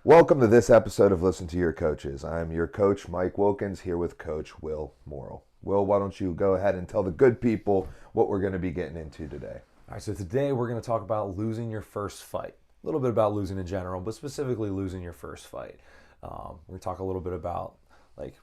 Welcome to this episode of Listen to Your Coaches. I'm your coach, Mike Wilkins, here with Coach Will Morrill. Will, why don't you go ahead and tell the good people what we're going to be getting into today? All right, so today we're going to talk about losing your first fight. A little bit about losing in general, but specifically losing your first fight. We're going to talk a little bit about like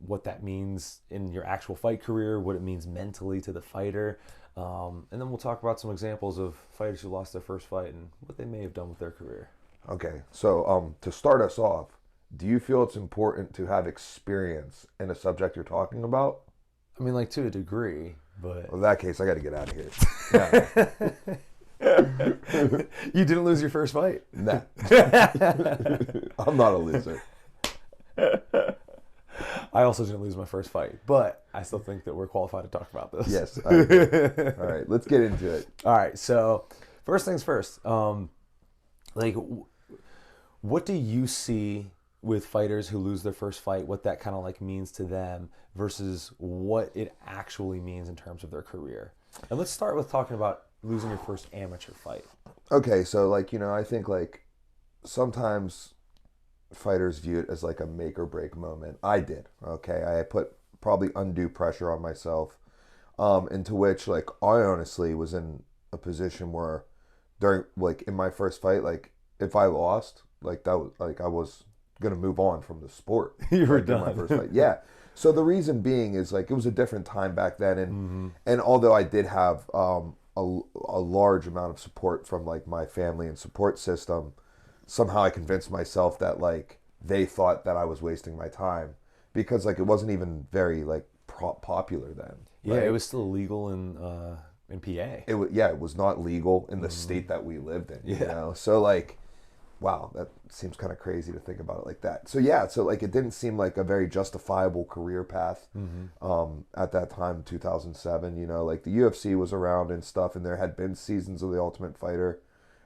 what that means in your actual fight career, what it means mentally to the fighter, and then we'll talk about some examples of fighters who lost their first fight and what they may have done with their career. Okay, so to start us off, do you feel it's important to have experience in a subject you're talking about? I mean, like to a degree, but Well, in that case, I got to get out of here. you didn't lose your first fight. Nah. I'm not a loser. I also didn't lose my first fight, but I still think that we're qualified to talk about this. Yes, I agree. All right, let's get into it. All right, so first things first. What do you see with fighters who lose their first fight? What that kind of like means to them versus what it actually means in terms of their career. And let's start with talking about losing your first amateur fight. Okay, so I think sometimes fighters view it as like a make or break moment. I did. Okay, I put probably undue pressure on myself, into which I honestly was in a position where during in my first fight, if I lost, that was I was gonna move on from the sport. You were in my done. first fight. Yeah. So the reason being is it was a different time back then, and although I did have a large amount of support from my family and support system, somehow I convinced myself that they thought that I was wasting my time because it wasn't even very popular then. Yeah, Right? it was still illegal in PA. It was not legal in the state that we lived in. Yeah. So wow, that seems kind of crazy to think about it like that. So yeah, so it didn't seem like a very justifiable career path at that time, 2007. The UFC was around and stuff, and there had been seasons of The Ultimate Fighter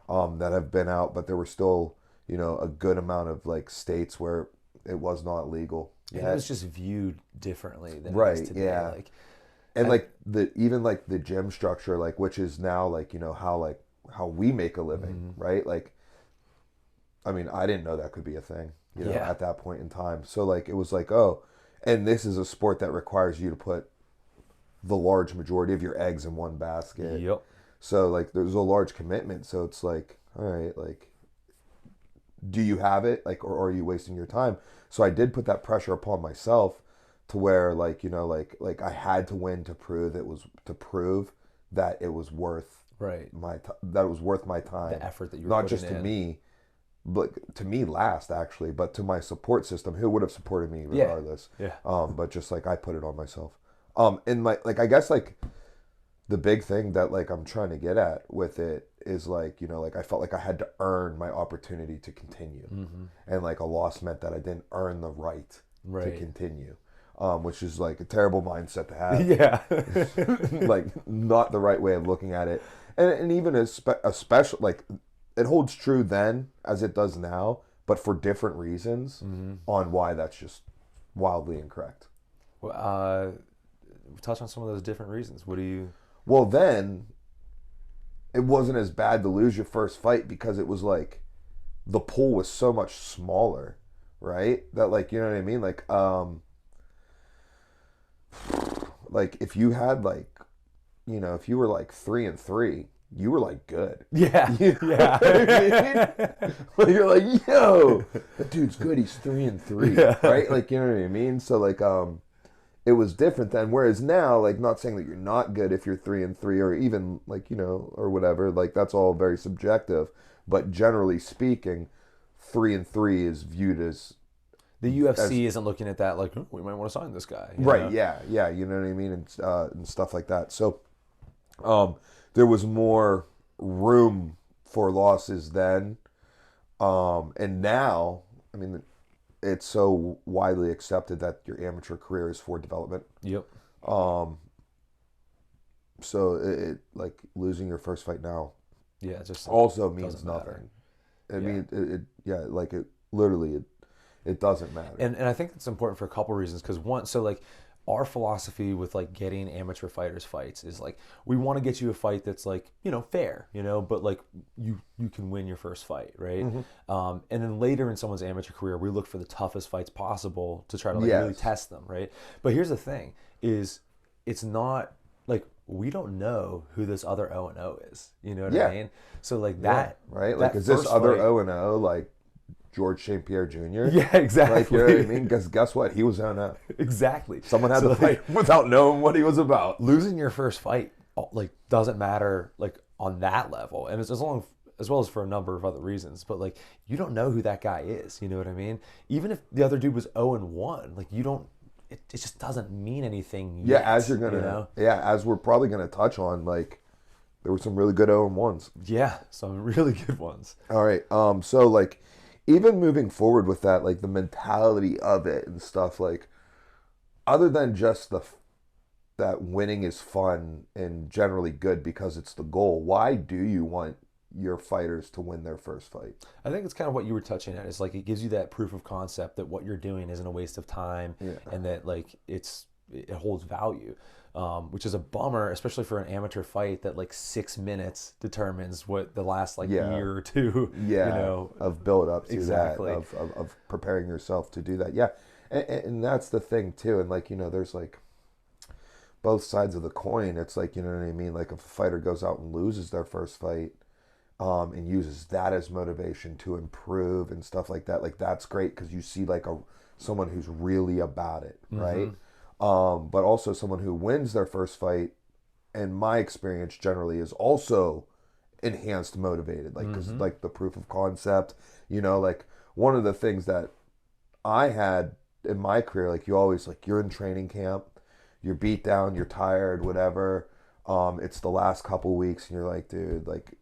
that have been out, but there were still a good amount of states where it was not legal. And it was just viewed differently than it Right, is today. yeah. And the gym structure, which is now how we make a living, right? I mean, I didn't know that could be a thing, Yeah. at that point in time. So it was oh, and this is a sport that requires you to put the large majority of your eggs in one basket. Yep. So there's a large commitment. So it's all right, do you have it? Or are you wasting your time? So I did put that pressure upon myself to where I had to win to prove that it was worth Right. that it was worth my time. The effort that you were not putting just to in. me, but to me last actually, but to my support system who would have supported me regardless. Yeah. But just I put it on myself. And I guess the big thing that I'm trying to get at with it is I felt like I had to earn my opportunity to continue, and a loss meant that I didn't earn the right to Right. continue, which is a terrible mindset to have. Yeah. Not the right way of looking at it, and even a special it holds true then as it does now, but for different reasons on why that's just wildly incorrect. Well, touch on some of those different reasons. What do you? Well, then it wasn't as bad to lose your first fight because it was the pool was so much smaller, right? That you know what I mean? If you had if you were 3-3, you were good. Yeah. You know Yeah. what I mean? You're yo, that dude's good. He's 3-3, Yeah. right? You know what I mean? So it was different then. Whereas now, not saying that you're not good if you're 3-3 or even or whatever. That's all very subjective. But generally speaking, 3-3 is viewed as The UFC isn't looking at that oh, we might want to sign this guy. right. know? Yeah. You know what I mean, and stuff like that. So, there was more room for losses then, and now, I mean, it's so widely accepted that your amateur career is for development. Yep. So it losing your first fight now Yeah. Just also means doesn't matter. nothing. I mean, it literally it doesn't matter. And I think it's important for a couple reasons because one, so our philosophy with like getting amateur fighters fights is like we want to get you a fight that's like, you know, fair, you know, but like you can win your first fight, right? And then later in someone's amateur career, we look for the toughest fights possible to try to like really Yes. test them, right? But here's the thing: is it's not like we don't know who this other 0-0 is. You know what Yeah. I mean? So like that, Right? Like, that is this first other fight- 0-0 like George St. Pierre Jr.? Yeah, exactly. Like, you know what I mean? Because guess what? He was 0-0. Exactly. Someone had So, to fight without knowing what he was about. losing your first fight like doesn't matter like on that level, and it's as well as for a number of other reasons. But like you don't know who that guy is. You know what I mean? Even if the other dude was 0-1, like you don't. It just doesn't mean anything. Yeah, Yet, as you're gonna, you know? as we're probably gonna touch on, like there were some really good 0-1s. Yeah, some really good ones. All right. So like, even moving forward with that, like the mentality of it and stuff, like, other than just that winning is fun and generally good because it's the goal. Why do you want your fighters to win their first fight? I think it's kind of what you were touching at. It's like it gives you that proof of concept that what you're doing isn't a waste of time, and that like it holds value, which is a bummer, especially for an amateur fight that like 6 minutes determines what the last like year or two, Yeah, you know, of build up to Exactly. that, of preparing yourself to do that. Yeah, and that's the thing too. And like, you know, there's like both sides of the coin. It's like, you know what I mean? Like if a fighter goes out and loses their first fight, and uses that as motivation to improve and stuff like that, like that's great because you see like someone who's really about it, right? But also someone who wins their first fight, in my experience generally, is also enhanced motivated, like because like the proof of concept, you know, like one of the things that I had in my career, like you always like you're in training camp, you're beat down, you're tired, whatever. It's the last couple weeks, and you're like, dude, like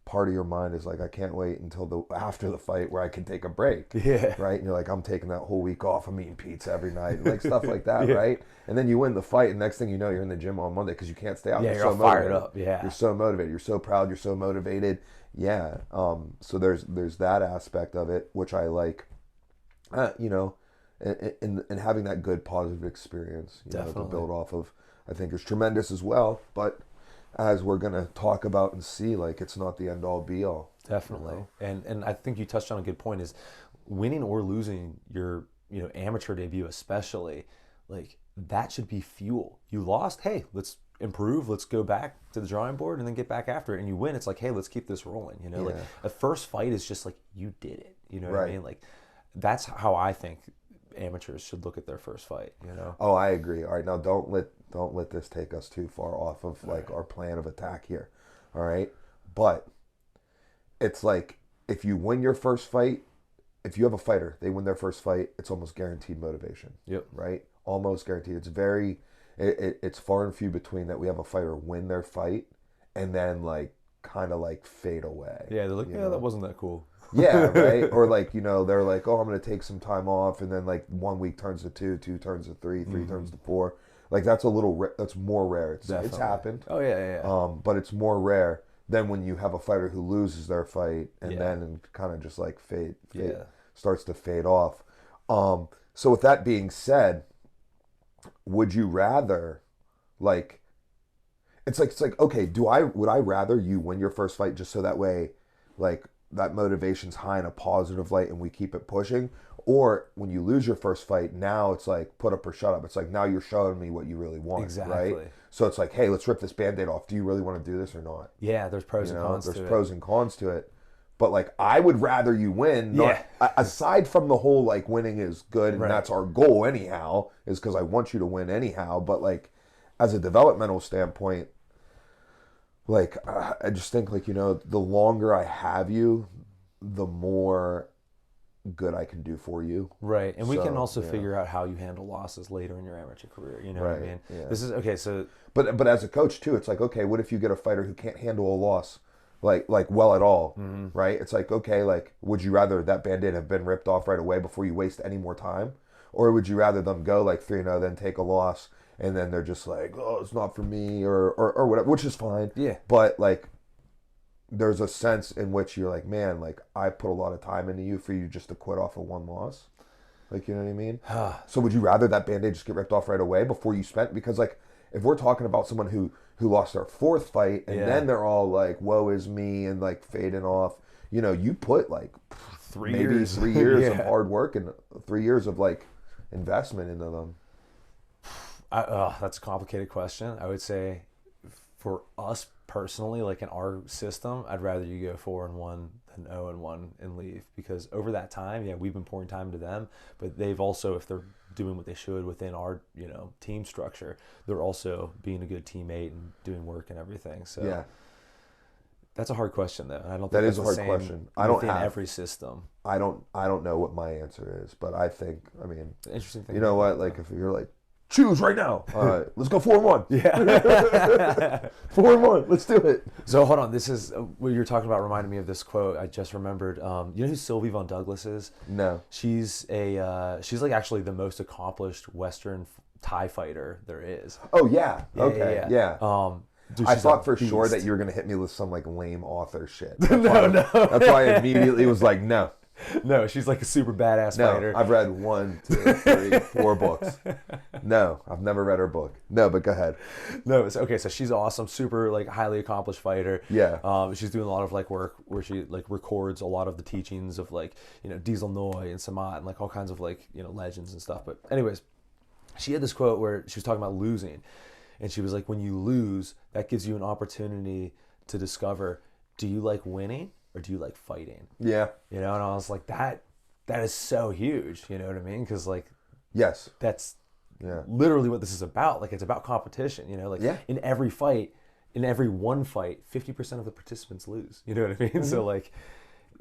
part of your mind is like, I can't wait until after the fight where I can take a break. Yeah. Right. And you're like, I'm taking that whole week off. I'm eating pizza every night, like stuff like that. Right. And then you win the fight, and next thing you know, you're in the gym on Monday because you can't stay out. Yeah, You're you're so all fired motivated. up. Yeah. You're so motivated. You're so proud. You're so motivated. Yeah. So there's that aspect of it, which I like, you know, and having that good positive experience, you know, to build off of, I think is tremendous as well. But as we're going to talk about and see, like it's not the end all be all. Definitely. And I think you touched on a good point is winning or losing your, you know, amateur debut especially, like that should be fuel. You lost, hey, let's improve, let's go back to the drawing board and then get back after it. And you win, it's like, hey, let's keep this rolling, you know? Like a first fight is just like you did it. You know what I mean? Like that's how I think amateurs should look at their first fight, you know? Oh, I agree. All right, now don't let this take us too far off of like our plan of attack here. All right? But it's like if you win your first fight, if you have a fighter, they win their first fight, it's almost guaranteed motivation. Yep. Right? Almost guaranteed. It's far and few between that we have a fighter win their fight and then like kind of like fade away. Yeah, they're like, yeah, that wasn't that cool. Yeah, right? Or like, you know, they're like, oh, I'm going to take some time off, and then like 1 week turns to 2, 2 turns to 3, 3 turns to 4. Like that's that's more rare. It's happened. Oh yeah. But it's more rare than when you have a fighter who loses their fight and then kind of just like starts to fade off. So with that being said, would you rather like it's like okay, would I rather you win your first fight just so that way like that motivation's high in a positive light and we keep it pushing? Or when you lose your first fight, now it's like put up or shut up. It's like now you're showing me what you really want, Exactly. right? So it's like, hey, let's rip this Band-Aid off. Do you really want to do this or not? Yeah, there's pros and cons to it. There's pros and cons to it. But like I would rather you win. Aside from the whole like winning is good and that's our goal anyhow, is because I want you to win anyhow. But like as a developmental standpoint, like I just think like, you know, the longer I have you, the more good I can do for you. Right. And we can also figure out how you handle losses later in your amateur career. You know what I mean? Yeah. This is okay. So, but as a coach too, it's like, okay, what if you get a fighter who can't handle a loss? Like well at all, right? It's like, okay, like would you rather that Band-Aid have been ripped off right away before you waste any more time? Or would you rather them go like 3-0, then take a loss, and then they're just like, oh, it's not for me, or whatever, which is fine. Yeah. But like there's a sense in which you're like, man, like I put a lot of time into you for you just to quit off of one loss. Like, you know what I mean? So would you rather that Band-Aid just get ripped off right away before you spent? Because, like, if we're talking about someone who lost their fourth fight and then they're all like, woe is me, and like fading off, you know, you put like 3 years. 3 years Yeah. of hard work and 3 years of like investment into them. That's a complicated question. I would say for us personally, like in our system, I'd rather you go 4-1 than 0-1 and leave, because over that time, yeah, we've been pouring time into them, but they've also, if they're doing what they should within our, you know, team structure, they're also being a good teammate and doing work and everything. So Yeah, that's a hard question, though. And I don't that think is that's a the hard same question. I don't within have every system. I don't know what my answer is, but I think, I mean, It's an interesting thing. you know what? Like, if you're like, choose right now. All right, let's go 4-1. Yeah. 4-1. Let's do it. So hold on. This is what you're talking about. Reminded me of this quote I just remembered. You know who Sylvie Von Douglas is? No. She's she's like actually the most accomplished Western Thai fighter there is. Oh yeah. Okay. Yeah. Dude, I she's thought a for sure beast. that you were gonna hit me with some like lame author shit. No. That's why I immediately was like, no. No, she's like a super badass No, fighter. I've read 1, 2, 3, 4 books. No, I've never read her book. No, but go ahead. No, okay, so she's awesome, super like highly accomplished fighter. Yeah. She's doing a lot of like work where she like records a lot of the teachings of like, you know, Diesel Noy and Samat and like all kinds of like, you know, legends and stuff. But anyways, she had this quote where she was talking about losing, and she was like, when you lose, that gives you an opportunity to discover, do you like winning or do you like fighting? Yeah. You know, and I was like, that is so huge. You know what I mean? Because like, Yes. that's Yeah. literally what this is about. Like, it's about competition. You know, like in every fight, in every one fight, 50% of the participants lose. You know what I mean? So like,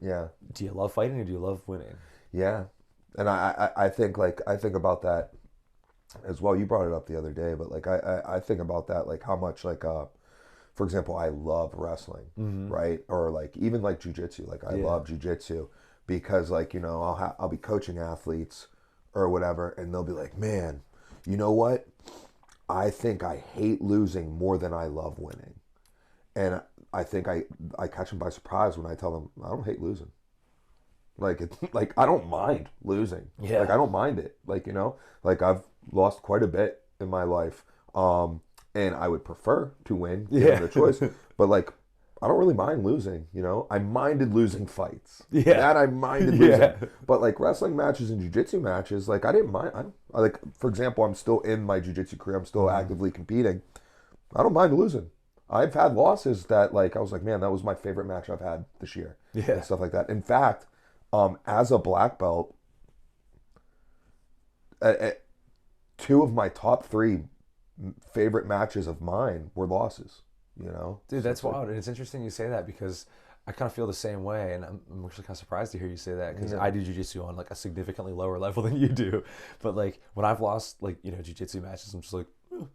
Yeah. do you love fighting or do you love winning? Yeah. And I think about that as well. You brought it up the other day, but like I think about that, like how much like for example, I love wrestling, right? Or like even like jujitsu. Like I love jujitsu because like, you know, I'll be coaching athletes or whatever, and they'll be like, man, you know what? I think I hate losing more than I love winning. And I think I catch them by surprise when I tell them I don't hate losing. Like like I don't mind losing. Yeah. Like I don't mind it. Like, you know, like I've lost quite a bit in my life. And I would prefer to win, given the choice. But like I don't really mind losing, you know? I minded losing fights. Yeah. That I minded losing. But like wrestling matches and jiu-jitsu matches, like I didn't mind. I like, for example, I'm still in my jiu-jitsu career. I'm still actively competing. I don't mind losing. I've had losses that like I was like, man, that was my favorite match I've had this year. Yeah. And stuff like that. In fact, as a black belt, two of my top 3 favorite matches of mine were losses, you know? Dude, that's wild. And it's interesting you say that because I kind of feel the same way. And I'm actually kind of surprised to hear you say that because I do jiu-jitsu on like a significantly lower level than you do. But like when I've lost like, you know, jiu-jitsu matches, I'm just like, all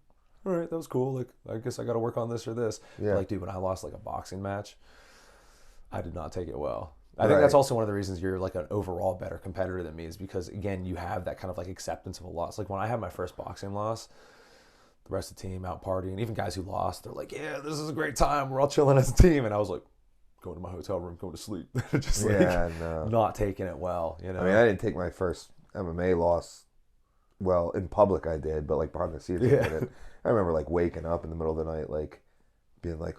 right, that was cool. Like, I guess I got to work on this or this. Yeah. Like, dude, when I lost like a boxing match, I did not take it well. I think that's also one of the reasons you're like an overall better competitor than me, is because again, you have that kind of like acceptance of a loss. Like when I had my first boxing loss, the rest of the team out partying, even guys who lost, they're like, yeah, this is a great time. We're all chilling as a team. And I was like, going to my hotel room, going to sleep. Just like not taking it well, you know? I mean, I didn't take my first MMA loss well in public. I did, but like behind the scenes, I didn't. I remember like waking up in the middle of the night, like being like,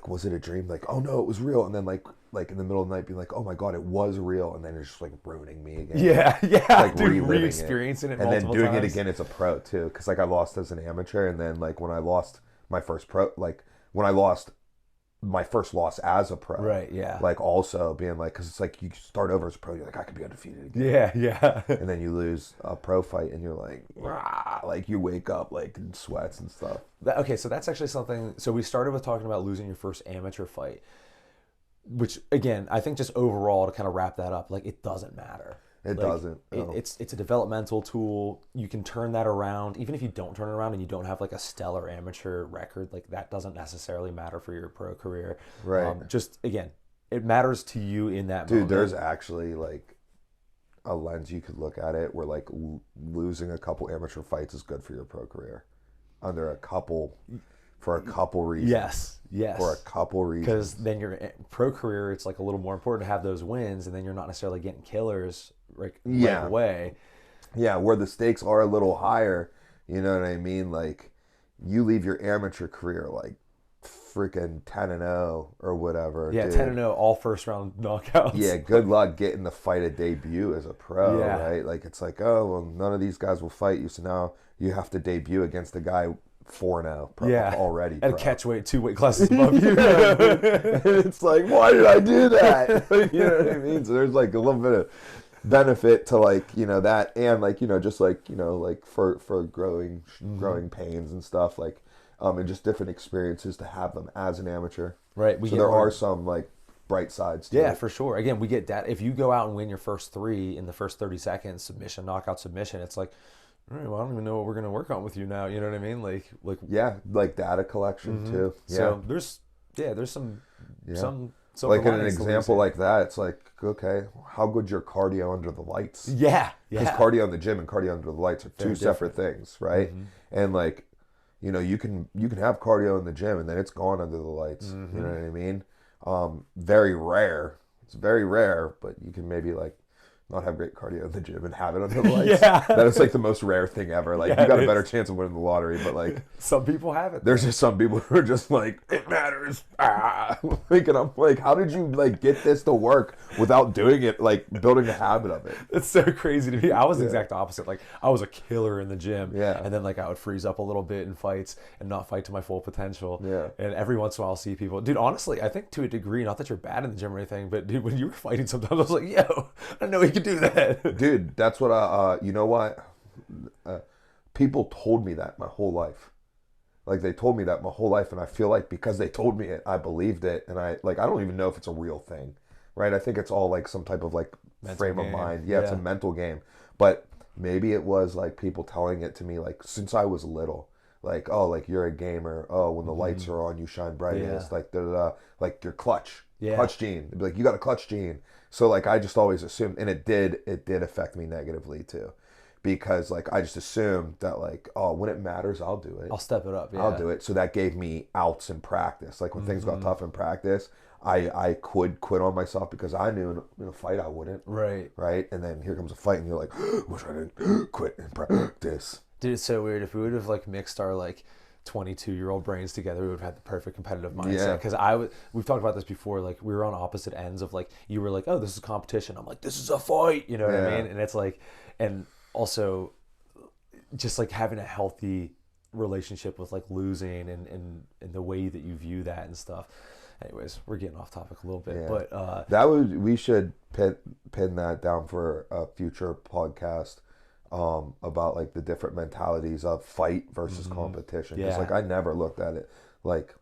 was it a dream? Like, oh no, it was real. And then like in the middle of the night being like, oh my God, it was real. And then it's just like ruining me again. Yeah. Like dude, reliving re-experiencing it and then doing times. it again as a pro too. Cause like I lost as an amateur, and then like when I lost my first pro, like when I lost my first loss as a pro, right? Yeah. Like also being like, cause it's like you start over as a pro, you're like, I could be undefeated again. Yeah. And then you lose a pro fight and you're like, rah, like you wake up like in sweats and stuff. Okay, so that's actually something. So we started with talking about losing your first amateur fight, which again, I think just overall to kind of wrap that up, like it doesn't matter. It Like, doesn't. No. It's a developmental tool. You can turn that around. Even if you don't turn it around and you don't have like a stellar amateur record, like that doesn't necessarily matter for your pro career. Right. Just again, it matters to you in that Dude, moment. there's actually like a lens you could look at it where like losing a couple amateur fights is good for your pro career for a couple reasons. Yes. For a couple reasons. Because then your pro career, it's like a little more important to have those wins, and then you're not necessarily getting killers right away. Yeah, where the stakes are a little higher, you know what I mean? Like, you leave your amateur career like freaking 10-0 or whatever, Yeah, 10 dude. and 0, all first round knockouts. Yeah, good luck getting the fight a debut as a pro, Yeah. right? Like, it's like, oh, well, none of these guys will fight you, so now you have to debut against a guy 4-0 pro Yeah. already. At a Pro. catch weight, 2 weight classes above you. Yeah, dude. And it's like, why did I do that? You know what I mean? So there's like a little bit of benefit to like, you know, that, and like, you know, just like, you know, like for growing pains and stuff, like and just different experiences to have them as an amateur. Right. So there are some like bright sides to Yeah, it. for sure. Again, we get that. If you go out and win your first 3 in the first 30 seconds, submission, knockout, submission, it's like, all right, well, I don't even know what we're going to work on with you now. You know what I mean? Like Yeah, like data collection too. Yeah. So there's some silver Like in an linings to example losing. like that, it's like, okay, how good's your cardio under the lights? Yeah, Because yeah. cardio in the gym and cardio under the lights are two separate things, right? Mm-hmm. And like, you know, you can have cardio in the gym and then it's gone under the lights. Mm-hmm. You know what I mean? Very rare. It's very rare, but you can maybe like not have great cardio in the gym and have it under the lights. Yeah. That is like the most rare thing ever. Like Yeah, you got it a better is. chance of winning the lottery, but like Some people have it. there's just some people who are just like, it matters. Ah. Like, and I'm like, how did you like get this to work without doing it, like building a habit of it? It's so crazy to me. I was the exact opposite. Like I was a killer in the gym. Yeah. And then like I would freeze up a little bit in fights and not fight to my full potential. Yeah. And every once in a while I'll see people. Dude, honestly, I think to a degree, not that you're bad in the gym or anything, but dude, when you were fighting sometimes I was like, yo, I know he could do that. Dude, that's what you know what? People told me that my whole life. Like they told me that my whole life, and I feel like because they told me it, I believed it, and I don't even know if it's a real thing, right? I think it's all like some type of like Mental frame game. of mind. Yeah, it's a Yeah. mental game. But maybe it was like people telling it to me like since I was little. Like, oh, like you're a gamer. Oh, when the lights are on, you shine brightest. Yeah. Like, da, da, da. Like your clutch, Yeah. clutch gene. They'd be like, you got a clutch gene. So like, I just always assumed, and it did affect me negatively too, because like I just assumed that like, oh, when it matters, I'll do it. I'll step it up. Yeah. I'll do it. So that gave me outs in practice. Like when things got tough in practice, I could quit on myself because I knew in a fight I wouldn't. Right. Right. And then here comes a fight, and you're like, wish I didn't quit in practice. Dude, it's so weird. If we would have like mixed our like 22-year-old brains together, we would have had the perfect competitive mindset. Yeah. Because we've talked about this before. Like we were on opposite ends of like you were like, oh, this is competition. I'm like, this is a fight. You know what I Yeah. mean? And it's like, and also just like having a healthy relationship with like losing and the way that you view that and stuff. Anyways, we're getting off topic a little bit, Yeah. but We should pin that down for a future podcast. About like the different mentalities of fight versus competition. Because Yeah. like I never looked at it like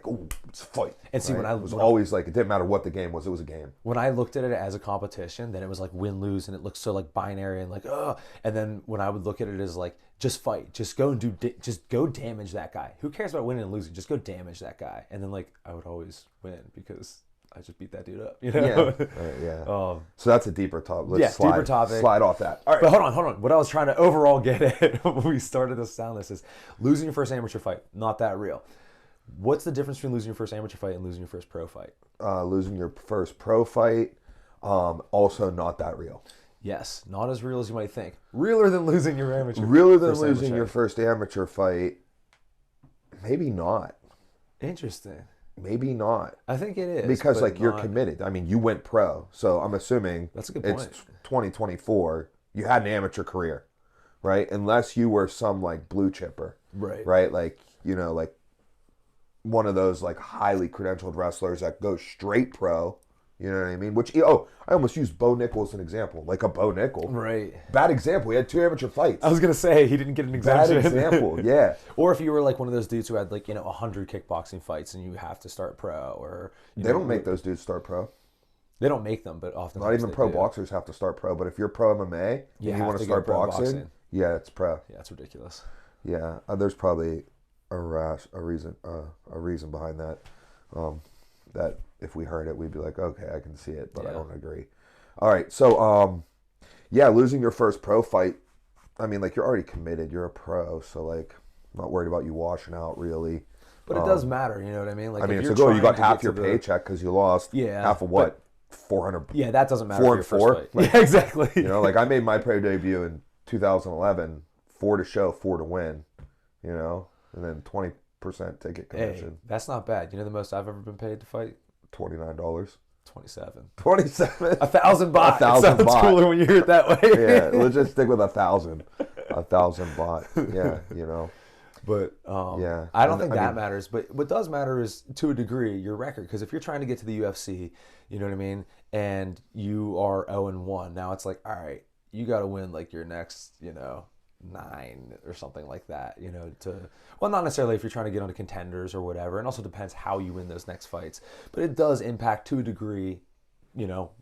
oh, it's a fight. And see, right? when I- it was when I- always like it didn't matter what the game was, it was a game. when I looked at it as a competition, then it was like win lose, and it looked so like binary and like And then when I would look at it as like just fight, just go and just go damage that guy. Who cares about winning and losing? Just go damage that guy. And then like I would always win because I just beat that dude up. You know? Yeah. So that's a deeper topic. Let's yeah, slide, deeper topic. Slide off that. All right. But hold on. What I was trying to overall get at when we started this sound list is losing your first amateur fight, not that real. What's the difference between losing your first amateur fight and losing your first pro fight? Losing your first pro fight, also not that real. Yes, not as real as you might think. Realer than losing your amateur. Realer than first losing amateur. your first amateur fight, maybe not. Interesting. Maybe not. I think it is Because but like you're not- committed. I mean, you went pro, so I'm assuming That's a good it's point. 2024. You had an amateur career, right? Unless you were some like blue chipper, Right. right? Like you know, like one of those like highly credentialed wrestlers that go straight pro. You know what I mean? Which I almost used Bo Nickel as an example, like a Bo Nickel. Right. Bad example. He had 2 amateur fights. I was gonna say he didn't get an Bad exemption. example. Yeah. Or if you were like one of those dudes who had like 100 kickboxing fights and you have to start pro, or you They know, don't make those dudes start pro. They don't make them, but often Not even pro boxers have to start pro. But if you're pro MMA You and have you want to to go start pro boxing, boxing. yeah, it's pro. Yeah, it's ridiculous. Yeah, there's probably a reason behind that. That if we heard it, we'd be like, okay, I can see it, but I Yeah. don't agree. All right, so yeah, losing your first pro fight. I mean, like you're already committed. You're a pro, so like, I'm not worried about you washing out really. But it does matter, you know what I mean? Like I mean, if it's you're like, oh, you trying got to half get your to the- paycheck because you lost. Yeah, Half of what? 400. Yeah, that doesn't matter Four for and your four. first fight. Yeah, exactly. You know, like I made my pro debut in 2011, 4 to show, 4 to win. You know, and then 20% ticket commission. Hey, that's not bad. You know the most I've ever been paid to fight? $29. 27. 27. 1,000 baht. 1,000 It sounds baht. cooler when you hear it that way. Yeah, let's just stick with 1,000. 1,000 baht. Yeah, you know. But Yeah, I don't and, think I that mean- matters. But what does matter is, to a degree, your record. Because if you're trying to get to the UFC, you know what I mean, and you are 0-1, now it's like, all right, you got to win like your next, 9 or something like that, well, not necessarily if you're trying to get onto contenders or whatever. It also depends how you win those next fights. But it does impact, to a degree,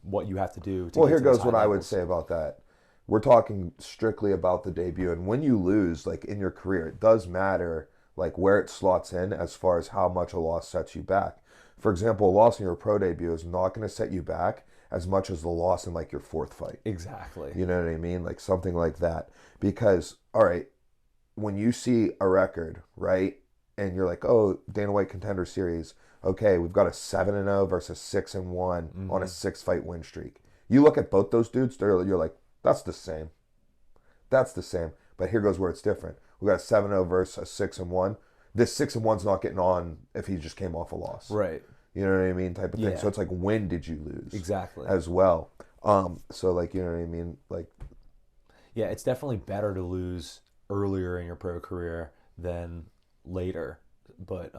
what you have to do to Well, get here to those goes high what I would levels. say about that. We're talking strictly about the debut, and when you lose, like in your career, it does matter like where it slots in as far as how much a loss sets you back. For example, a loss in your pro debut is not going to set you back as much as the loss in like your 4th fight. Exactly. You know what I mean? Like something like that. Because, all right, when you see a record, right, and you're like, oh, Dana White Contender Series, okay, we've got a 7-0 versus 6-1 on a 6-fight win streak. You look at both those dudes, you're like, that's the same. That's the same. But here goes where it's different. We got a 7-0 versus a 6-1. This 6-1's not getting on if he just came off a loss. Right. You know what I mean? Type of thing. Yeah. So it's like, when did you lose? Exactly. As well. So like, you know what I mean? Like, Yeah, it's definitely better to lose earlier in your pro career than later. But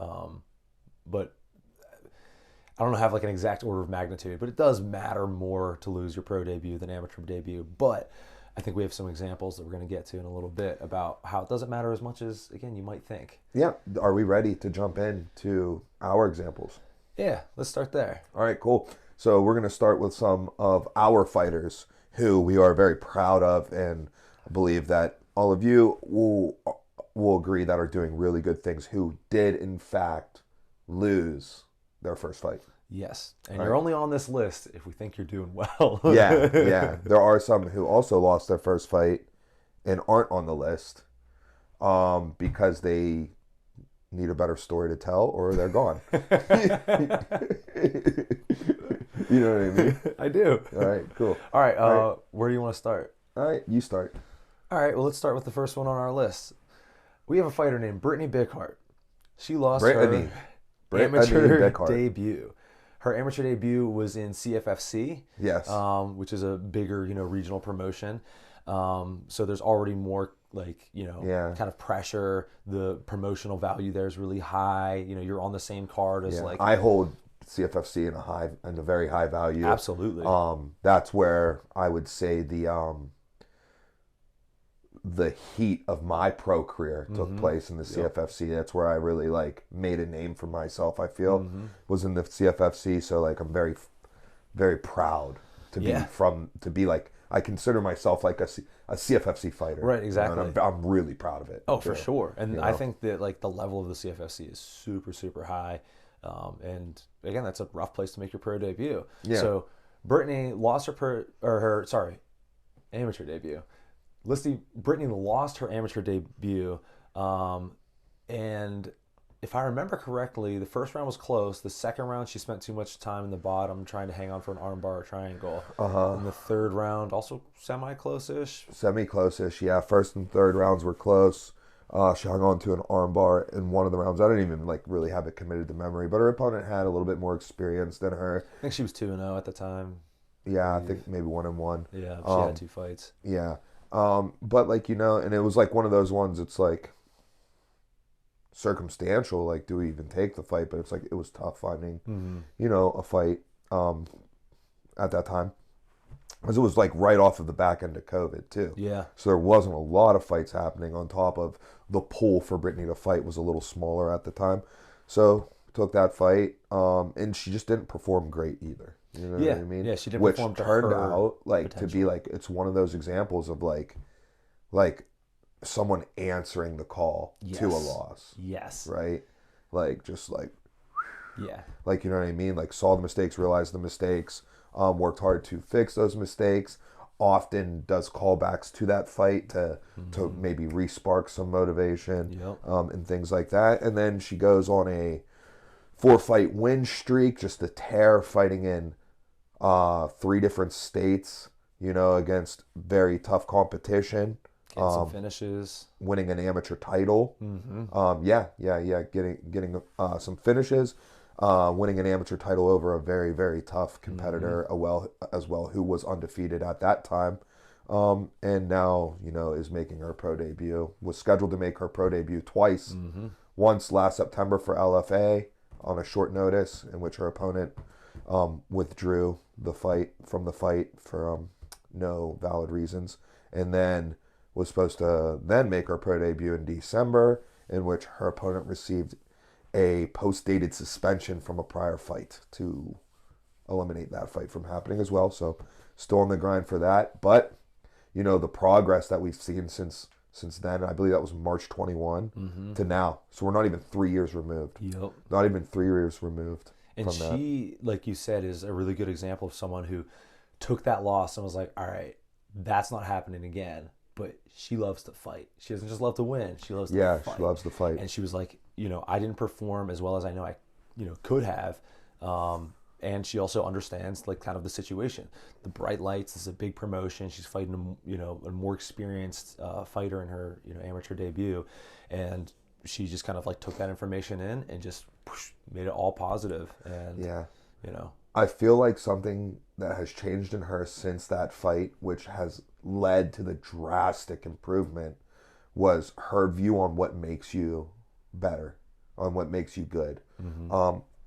I don't have like an exact order of magnitude, but it does matter more to lose your pro debut than amateur debut. But I think we have some examples that we're going to get to in a little bit about how it doesn't matter as much as, again, you might think. yeah. Are we ready to jump into our examples? Yeah, let's start there. All right, cool. So we're going to start with some of our fighters who we are very proud of, and I believe that all of you will agree that are doing really good things, who did in fact lose their first fight. Yes, and you're only on this list if we think you're doing well. Yeah. There are some who also lost their first fight and aren't on the list because they need a better story to tell, or they're gone. You know what I mean? I do. All right, cool. All right, where do you want to start? All right, you start. All right, well, let's start with the first one on our list. We have a fighter named Brittany Bighart. She lost her amateur debut. Her amateur debut was in CFFC, Yes. which is a bigger, regional promotion. So there's already more kind of pressure. The promotional value there is really high. You're on the same card as I hold CFFC in a very high value. Absolutely. That's where I would say the heat of my pro career took place in the CFFC. That's where I really made a name for myself. I feel was in the CFFC. So I'm very, very proud to be I consider myself like a CFFC fighter. Right, exactly. And I'm really proud of it. Oh, for sure. And I think that the level of the CFFC is super, super high. And again, that's a rough place to make your pro debut. Yeah. So Brittany lost her amateur debut. Brittany lost her amateur debut, and if I remember correctly, the first round was close. The second round, she spent too much time in the bottom trying to hang on for an armbar or triangle. And the third round, also semi-close-ish. Semi-close-ish, yeah. First and third rounds were close. She hung on to an armbar in one of the rounds. I didn't even really have it committed to memory, but her opponent had a little bit more experience than her. I think she was 2-0 at the time. Yeah, I think maybe 1-1. Yeah, she had 2 fights. Yeah. But and it was one of those ones, it's circumstantial, do we even take the fight? But it's it was tough finding, a fight at that time. Because it was right off of the back end of COVID too. Yeah. So there wasn't a lot of fights happening, on top of the pool for Brittany to fight was a little smaller at the time. So took that fight, and she just didn't perform great either. You know what I mean? Yeah, she didn't Which perform to turned her out to be potential. it's one of those examples of someone answering the call to a loss. Yes. Right? Just Yeah. you know what I mean? Saw the mistakes, realized the mistakes, worked hard to fix those mistakes, often does callbacks to that fight to maybe re-spark some motivation, and things like that. And then she goes on a 4-fight win streak, just a tear, fighting in 3 different states, against very tough competition. Getting some finishes. Winning an amateur title. Getting some finishes. Winning an amateur title over a very, very tough competitor, as well, who was undefeated at that time. And now, is making her pro debut. Was scheduled to make her pro debut twice. Once last September for LFA on a short notice, in which her opponent withdrew the fight for no valid reasons. And then was supposed to then make her pro debut in December, in which her opponent received a post-dated suspension from a prior fight to eliminate that fight from happening as well. So still on the grind for that. But, the progress that we've seen since then, I believe that was March 21 to now. So we're not even 3 years removed. Yep. Not even 3 years removed and from that. She, like you said, is a really good example of someone who took that loss and was like, all right, that's not happening again. But she loves to fight. She doesn't just love to win. She loves to fight. Yeah, she loves to fight. And she was like, I didn't perform as well as I know I, could have. And she also understands like kind of the situation. The bright lights, this is a big promotion. She's fighting, a more experienced fighter in her, amateur debut. And she just kind of like took that information in and just made it all positive. And, I feel like something that has changed in her since that fight, which has led to the drastic improvement, was her view on what makes you better, on what makes you good.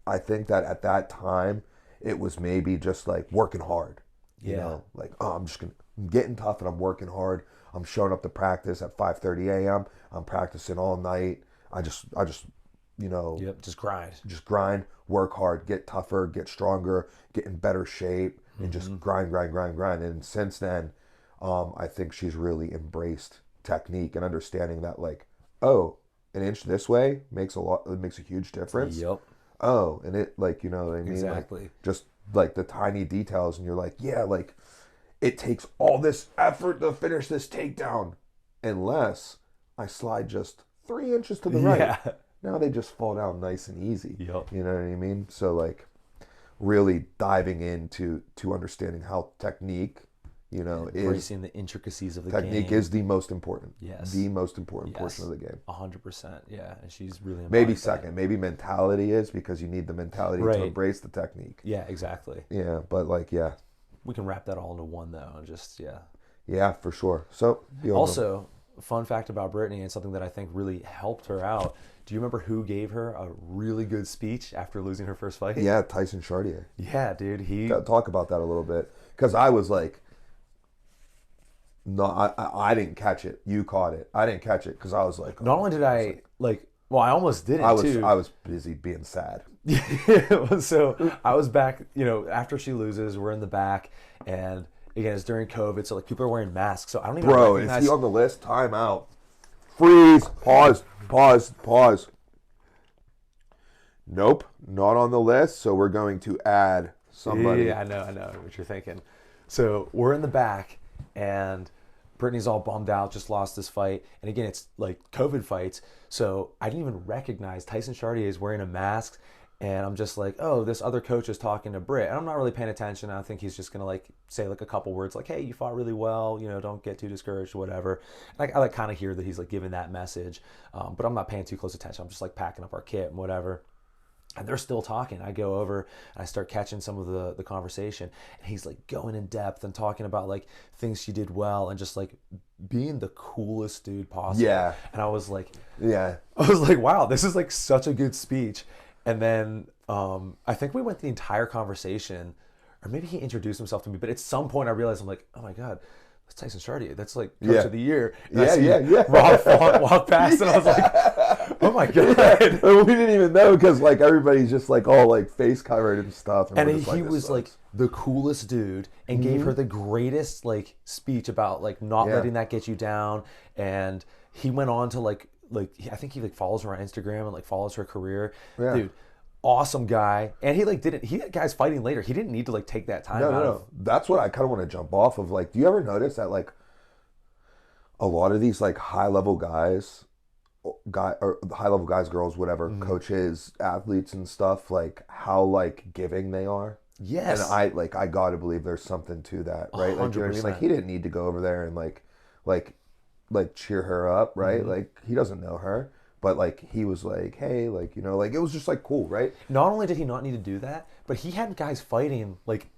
I think that at that time, it was maybe just like working hard. Like, I'm getting tough and I'm working hard. I'm showing up to practice at 5:30 a.m. I'm practicing all night. I just just grind. Just grind, work hard, get tougher, get stronger, get in better shape, and just grind. And since then, I think she's really embraced technique and understanding that, like, oh, an inch this way makes a huge difference. Yep. Oh, and it, like, you know what I mean? Exactly. Like, just like the tiny details, and you're like, yeah, like, it takes all this effort to finish this takedown, unless I slide just 3 inches to the right. Yeah. Now they just fall down nice and easy. Yep. You know what I mean? So, like, really diving into understanding how technique, embracing the intricacies of the technique game. is the most important. Yes. The most important portion of the game. 100%. Yeah, and she's really maybe second. That. Maybe mentality is, because you need the mentality to embrace the technique. Yeah, exactly. Yeah, but like, yeah. We can wrap that all into one though, and just Yeah, for sure. So also, fun fact about Brittany, and something that I think really helped her out. Do you remember who gave her a really good speech after losing her first fight? Yeah, Tyson Chartier. Yeah, dude. Talk about that a little bit, because I was like, no, I didn't catch it. You caught it. I didn't catch it because I was like, not only did I I almost didn't too. I was busy being sad. So I was back, after she loses, we're in the back, and again, it's during COVID, so like people are wearing masks, so I don't even recognize. Is he on the list? Time out. Freeze. Pause. Nope, not on the list, so we're going to add somebody. Yeah, I know what you're thinking. So we're in the back, and Brittany's all bummed out, just lost this fight. And again, it's like COVID fights, so I didn't even recognize Tyson Chartier is wearing a mask. And I'm just like, oh, this other coach is talking to Britt. And I'm not really paying attention. I think he's just going to like say like a couple words like, hey, you fought really well. Don't get too discouraged or whatever. And I like kind of hear that he's like giving that message. But I'm not paying too close attention. I'm just like packing up our kit and whatever. And they're still talking. I go over and I start catching some of the conversation. And he's like going in depth and talking about like things she did well and just like being the coolest dude possible. Yeah. And I was like, wow, this is like such a good speech. And then I think we went the entire conversation, or maybe he introduced himself to me, but at some point I realized, I'm like, oh my God, that's Tyson Chartier. That's like coach of the year. And Yeah. Rob Font walked past and I was like, oh my God. We didn't even know, because like everybody's just like all like face covered and stuff. And he was like the coolest dude and gave her the greatest like speech about like not letting that get you down. And he went on to like I think he like follows her on Instagram and like follows her career. Yeah. Dude, awesome guy. And he had guys fighting later. He didn't need to like take that time out. No. That's what I kind of want to jump off of. Like, do you ever notice that like a lot of these like high level guys, girls, whatever, coaches, athletes and stuff, like how like giving they are? And Yes. I gotta believe there's something to that, A right? Like, you hundred know what I mean? Like, percent. he didn't need to go over there and like cheer her up, right? Mm-hmm. Like, he doesn't know her, but like he was like, hey, like, you know, like it was just like cool, right? Not only did he not need to do that, but he had guys fighting like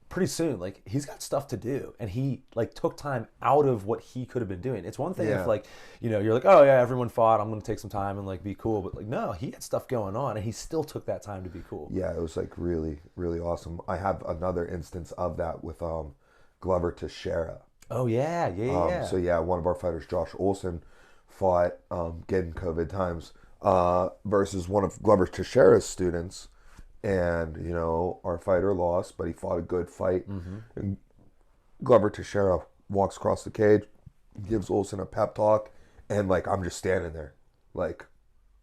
pretty soon. Like he's got stuff to do, and he like took time out of what he could have been doing. It's one thing if Yeah. like you're like, oh yeah, everyone fought, I'm gonna take some time and like be cool, but like no, he had stuff going on, and he still took that time to be cool. Yeah, it was like really, really awesome. I have another instance of that with Glover Teixeira. Oh yeah, yeah, yeah, yeah. So yeah, one of our fighters, Josh Olson, fought getting COVID times versus one of Glover Teixeira's students, and you know our fighter lost, but he fought a good fight. And Glover Teixeira walks across the cage, gives Olson a pep talk, and like I'm just standing there, like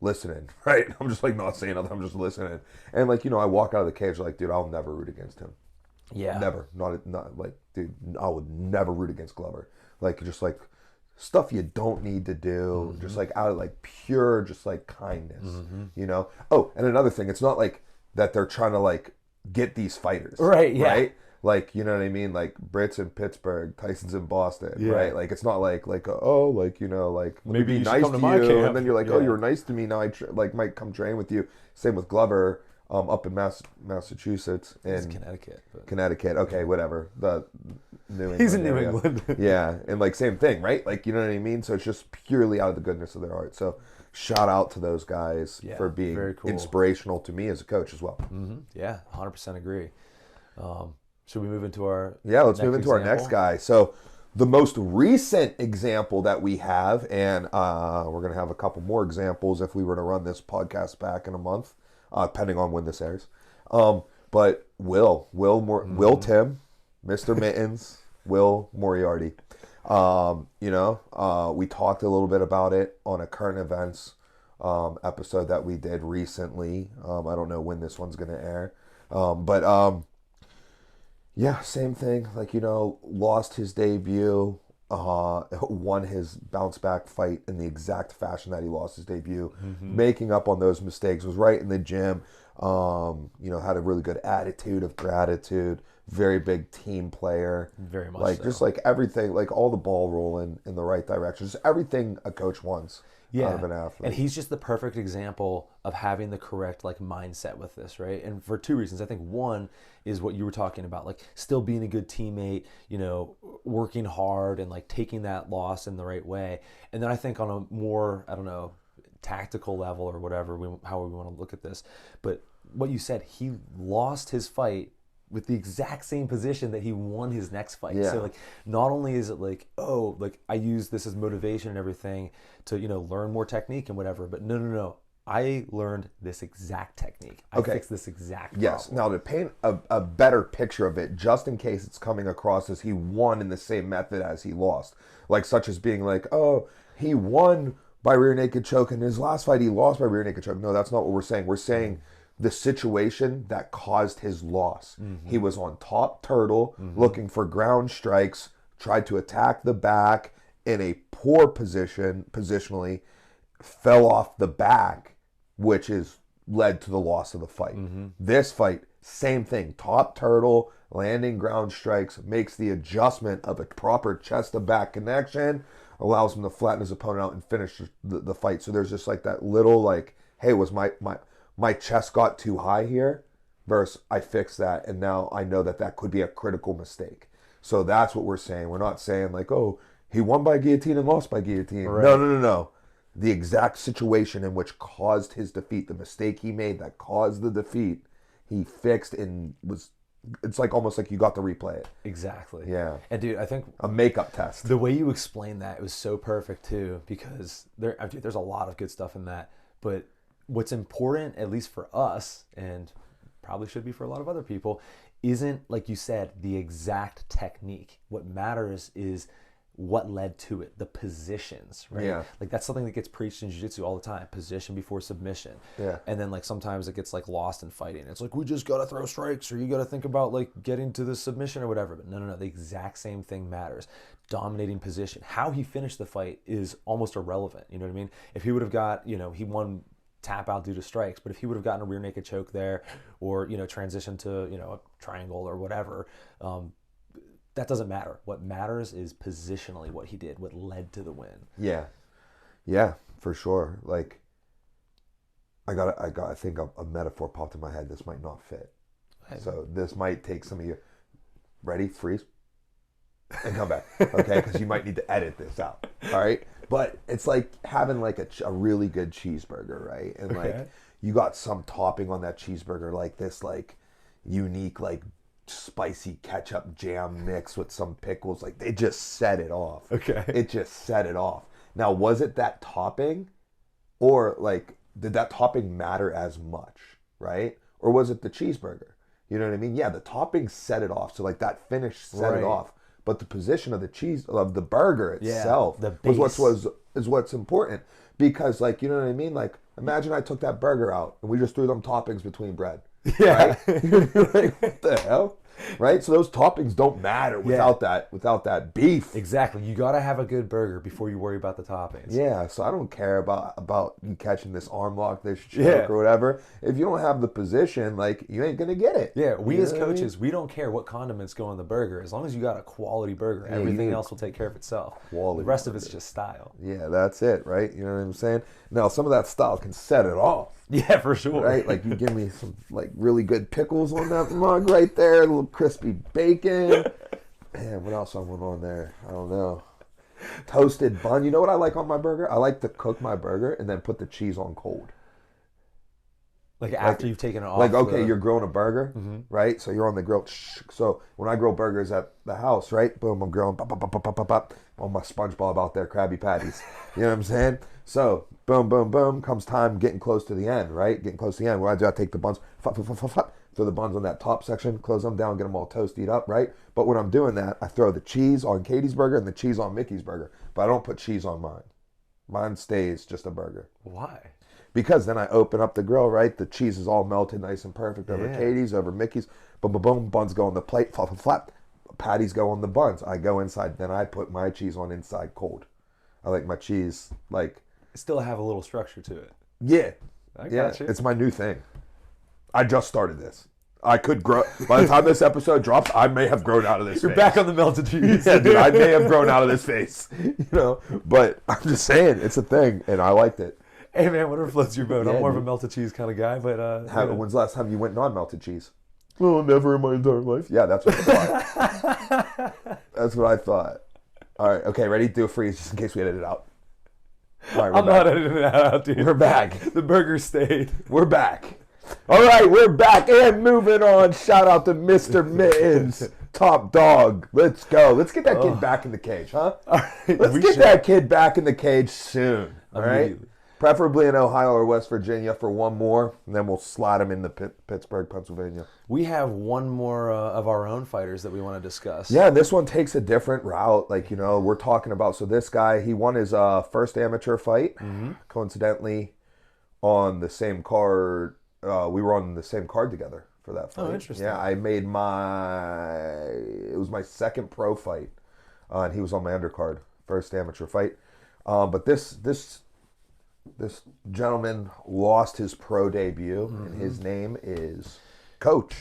listening, right? I'm just like not saying nothing. I'm just listening, and like you know I walk out of the cage like, dude, I'll never root against him. Yeah. Never. Not like, dude, I would never root against Glover. Like, just like stuff you don't need to do, just like out of like pure, just like kindness, you know? Oh, and another thing, it's not like that they're trying to like get these fighters. Right, yeah. Right? Like, you know what I mean? Like, Brits in Pittsburgh, Tyson's in Boston, Yeah. right? Like, it's not like, oh, like, you know, like, let Maybe me you be should nice come to to my you. camp. And then you're like, oh, Yeah. you were nice to me. Now like, might come train with you. Same with Glover up in Massachusetts. It's And Connecticut. But... Connecticut. Okay, whatever. The New England. He's in New area. England. Yeah, and like same thing, right? Like you know what I mean. So it's just purely out of the goodness of their heart. So shout out to those guys Yeah, for being very cool. inspirational to me as a coach as well. Yeah, 100% agree. Should we move into our Yeah, let's move next into our next example? guy. So the most recent example that we have, and we're gonna have a couple more examples if we were to run this podcast back in a month, depending on when this airs. But Will Tim, Mr. Mittens, Will Moriarty. We talked a little bit about it on a current events episode that we did recently. I don't know when this one's going to air. Yeah, same thing. Like, lost his debut, won his bounce back fight in the exact fashion that he lost his debut, making up on those mistakes, was right in the gym, had a really good attitude of gratitude, very big team player. Very much Like, so. just like everything, like all the ball rolling in the right direction, just everything a coach wants out of an athlete. And he's just the perfect example of having the correct like mindset with this, right? And for two reasons. I think one is what you were talking about, like still being a good teammate, working hard and like taking that loss in the right way. And then I think on a more, I don't know, tactical level or whatever, however we want to look at this, but what you said, he lost his fight with the exact same position that he won his next fight. Yeah. So like not only is it like, oh, like I use this as motivation and everything to, learn more technique and whatever, but no. I learned this exact technique. I fixed this exact problem. Yes. Now to paint a better picture of it, just in case it's coming across as he won in the same method as he lost, like such as being like, oh, he won by rear naked choke, and his last fight he lost by rear naked choke. No, that's not what we're saying. We're saying the situation that caused his loss. He was on top turtle, looking for ground strikes, tried to attack the back in a poor position, positionally, fell off the back, which is led to the loss of the fight. This fight, same thing. Top turtle, landing ground strikes, makes the adjustment of a proper chest to back connection, allows him to flatten his opponent out and finish the fight. So there's just like that little like, hey, was my chest got too high here, versus I fixed that, and now I know that could be a critical mistake. So that's what we're saying. We're not saying like, oh, he won by guillotine and lost by guillotine. Right. No. The exact situation in which caused his defeat, the mistake he made that caused the defeat, he fixed and it's like almost like you got to replay it. Exactly. Yeah. And dude, I think A makeup test. the way you explained that, it was so perfect too, because there's a lot of good stuff in that. But what's important, at least for us, and probably should be for a lot of other people, isn't, like you said, the exact technique. What matters is what led to it, the positions, right? Yeah. Like that's something that gets preached in jiu-jitsu all the time, position before submission. Yeah. And then like sometimes it gets like lost in fighting. It's like, we just got to throw strikes, or you got to think about like getting to the submission or whatever. But no, the exact same thing matters. Dominating position. How he finished the fight is almost irrelevant. You know what I mean? If he would have got, he won tap out due to strikes. But if he would have gotten a rear naked choke there, or transition to a triangle or whatever, that doesn't matter. What matters is positionally what he did, what led to the win. Yeah, for sure. Like, I think a metaphor popped in my head. This might not fit. So this might take some of you. Ready? Freeze. And come back. Okay? Because you might need to edit this out. All right? But it's like having like a really good cheeseburger, right? And like you got some topping on that cheeseburger, like this like unique like spicy ketchup jam mix with some pickles. Like they just set it off. Okay. It just set it off. Now, was it that topping? Or like did that topping matter as much, right? Or was it the cheeseburger? You know what I mean? Yeah, the topping set it off. So like that finish set it off. But the position of the cheese of the burger itself is what's important. Because like, you know what I mean? Like imagine I took that burger out and we just threw them toppings between bread. Yeah. Right? Like, what the hell? Right? So those toppings don't matter without that beef. Exactly. You got to have a good burger before you worry about the toppings. Yeah, so I don't care about you catching this arm lock, this choke or whatever. If you don't have the position, like you ain't gonna get it. Yeah, we as coaches, we don't care what condiments go on the burger. As long as you got a quality burger, everything else will take care of itself. The rest of it's just style. Yeah, that's it, right? You know what I'm saying? Now, some of that style can set it off. Yeah, for sure. Right? Like you give me some like really good pickles on that mug right there, a little crispy bacon. Man, what else I went on there? I don't know. Toasted bun. You know what I like on my burger? I like to cook my burger and then put the cheese on cold. Like after you've taken it off. Like, okay, you're grilling a burger, right? So you're on the grill. So when I grill burgers at the house, right? Boom, I'm grilling, on my SpongeBob out there, Krabby Patties. You know what I'm saying? So boom, boom, boom, comes time getting close to the end, right? Getting close to the end. What I do, I take the buns, throw the buns on that top section, close them down, get them all toasted up, right? But when I'm doing that, I throw the cheese on Katie's burger and the cheese on Mickey's burger. But I don't put cheese on mine. Mine stays just a burger. Why? Because then I open up the grill, right? The cheese is all melted nice and perfect over Katie's, over Mickey's. Boom, boom, boom. Buns go on the plate. Flap, flap, flap. Patties go on the buns. I go inside. Then I put my cheese on inside cold. I like my cheese, like... Still have a little structure to it. Yeah. I got you. It's my new thing. I just started this. I could grow... By the time this episode drops, I may have grown out of this You're phase. back on the melted cheese. Yeah, dude, I may have grown out of this phase. You know? But I'm just saying, it's a thing, and I liked it. Hey man, whatever floats your boat. I'm more of a melted cheese kind of guy, but when's the last time you went non-melted cheese? Well, never in my entire life. Yeah, that's what I thought. That's what I thought. All right, okay, ready? Do a freeze just in case we edit it out. All right, I'm not editing that out, dude. We're back. The burger stayed. We're back. All right, we're back and moving on. Shout out to Mr. Mittens, top dog. Let's go. Let's get that kid back in the cage, huh? All right, Let's get that kid back in the cage soon. All right. Preferably in Ohio or West Virginia for one more, and then we'll slide him into Pittsburgh, Pennsylvania. We have one more of our own fighters that we want to discuss. Yeah, this one takes a different route. Like, you know, we're talking about, so this guy, he won his first amateur fight, coincidentally, on the same card. We were on the same card together for that fight. Oh, interesting. Yeah, I made it was my second pro fight, and he was on my undercard, first amateur fight. But this gentleman lost his pro debut, and his name is Coach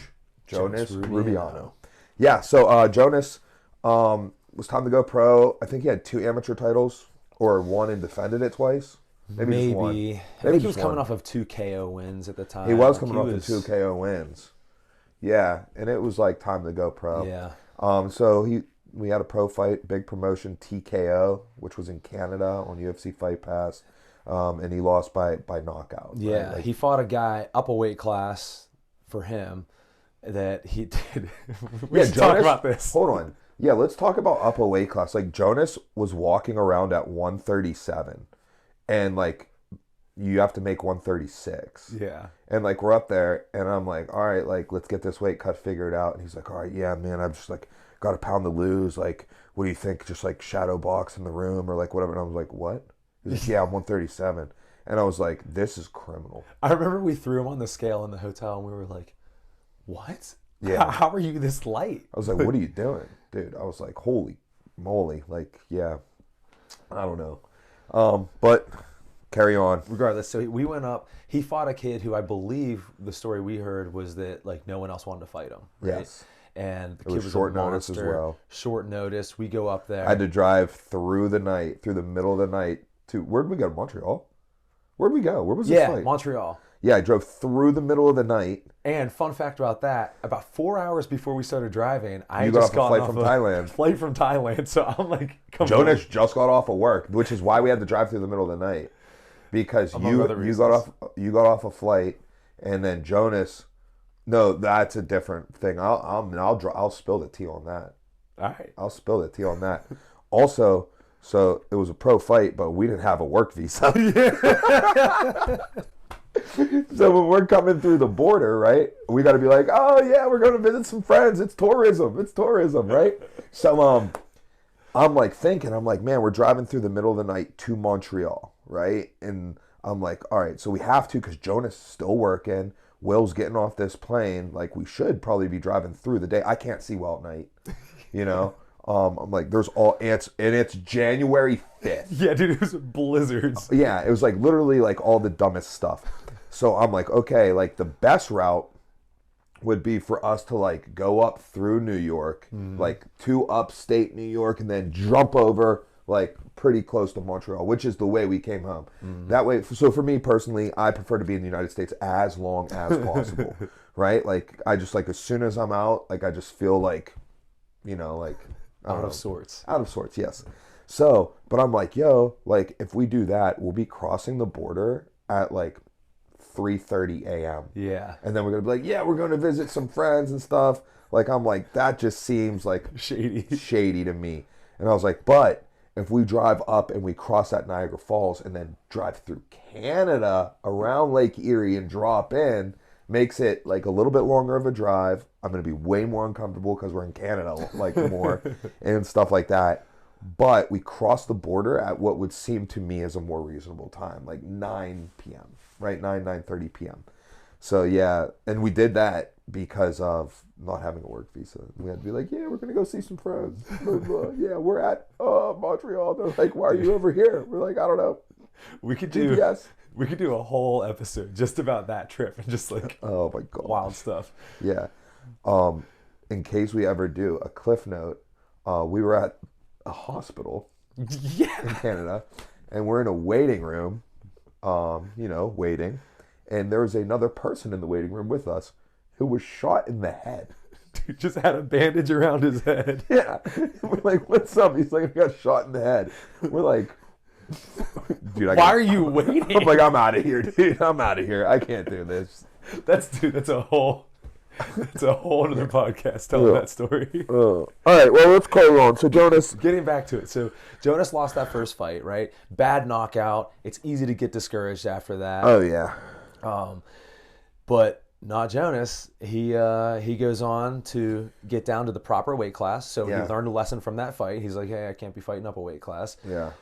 Jonas Rubiano. Yeah, so Jonas was time to go pro. I think he had 2 amateur titles, or one and defended it twice. Maybe just one. I think he was coming off of 2 KO wins at the time. He was coming off of 2 KO wins. Yeah, and it was like time to go pro. Yeah. So we had a pro fight, big promotion, TKO, which was in Canada on UFC Fight Pass. And he lost by knockout. Yeah, right? Like, he fought a guy up a weight class for him that he did. We should talk about this. Hold on. Yeah, let's talk about up a weight class. Like, Jonas was walking around at 137, and like you have to make 136. Yeah. And like we're up there, and I'm like, all right, like let's get this weight cut figured out. And he's like, all right, yeah, man, I've just like got a pound to lose. Like, what do you think? Just like shadow box in the room or like whatever. And I was like, what? He's like, yeah, I'm 137. And I was like, this is criminal. I remember we threw him on the scale in the hotel, and we were like, what? Yeah. How are you this light? I was like, what are you doing? Dude, I was like, holy moly. Like, yeah, I don't know. But Carry on. Regardless, so we went up. He fought a kid who I believe the story we heard was that like no one else wanted to fight him. Right? Yes. And the It kid was was short a notice as monster. well. Short notice. We go up there. I had to drive through the middle of the night to, where'd we go? Montreal? Where'd we go? Where was this fight? Montreal. Yeah, I drove through the middle of the night. And fun fact about that, about 4 hours before we started driving, I You just got off a got flight from Thailand. Flight from Thailand. So I'm like, come Jonas just got off of work, which is why we had to drive through the middle of the night. Because you got off a flight, and then Jonas. No, that's a different thing. I'll spill the tea on that. All right. I'll spill the tea on that. Also, so it was a pro fight, but we didn't have a work visa. So when we're coming through the border, right, we got to be like, oh yeah, we're going to visit some friends. It's tourism, right? So I'm like thinking, I'm like, man, we're driving through the middle of the night to Montreal, right? And I'm like, all right, so we have to, because Jonas is still working. Will's getting off this plane. Like, we should probably be driving through the day. I can't see well at night, you know? I'm like, there's all ants, and it's January 5th. Yeah, dude, it was blizzards. Yeah, it was like literally like all the dumbest stuff. So I'm like, okay, like the best route would be for us to like go up through New York, like to upstate New York, and then jump over like pretty close to Montreal, which is the way we came home. That way, so for me personally, I prefer to be in the United States as long as possible, right? Like I just like as soon as I'm out, like I just feel like, you know, like Out of sorts. Out of sorts, yes. So, but I'm like, yo, like if we do that, we'll be crossing the border at like 3:30 a.m. Yeah. And then we're gonna be like, yeah, we're gonna visit some friends and stuff. Like I'm like, that just seems like shady to me. And I was like, but if we drive up and we cross at Niagara Falls and then drive through Canada around Lake Erie and drop in, makes it like a little bit longer of a drive. I'm going to be way more uncomfortable because we're in Canada like more and stuff like that. But we cross the border at what would seem to me as a more reasonable time, like 9 p.m., right? 9:30 p.m. So yeah, and we did that because of not having a work visa. We had to be like, yeah, we're going to go see some friends. Yeah, we're at Montreal. They're like, why are you over here? We're like, I don't know. We could GPS. We could do a whole episode just about that trip and just like oh my god, wild stuff. Yeah. In case we ever do a cliff note, we were at a hospital in Canada, and we're in a waiting room, waiting, and there was another person in the waiting room with us who was shot in the head. Dude just had a bandage around his head. Yeah. We're like, what's up? He's like, I got shot in the head. We're like, dude, why are you waiting? I'm like, I'm out of here, dude. I'm out of here. I can't do this. That's a whole other podcast telling that story. All right, well, let's call on. So Jonas, getting back to it. So Jonas lost that first fight, right? Bad knockout. It's easy to get discouraged after that. Oh yeah. But not Jonas. He goes on to get down to the proper weight class. So he learned a lesson from that fight. He's like, hey, I can't be fighting up a weight class. Yeah.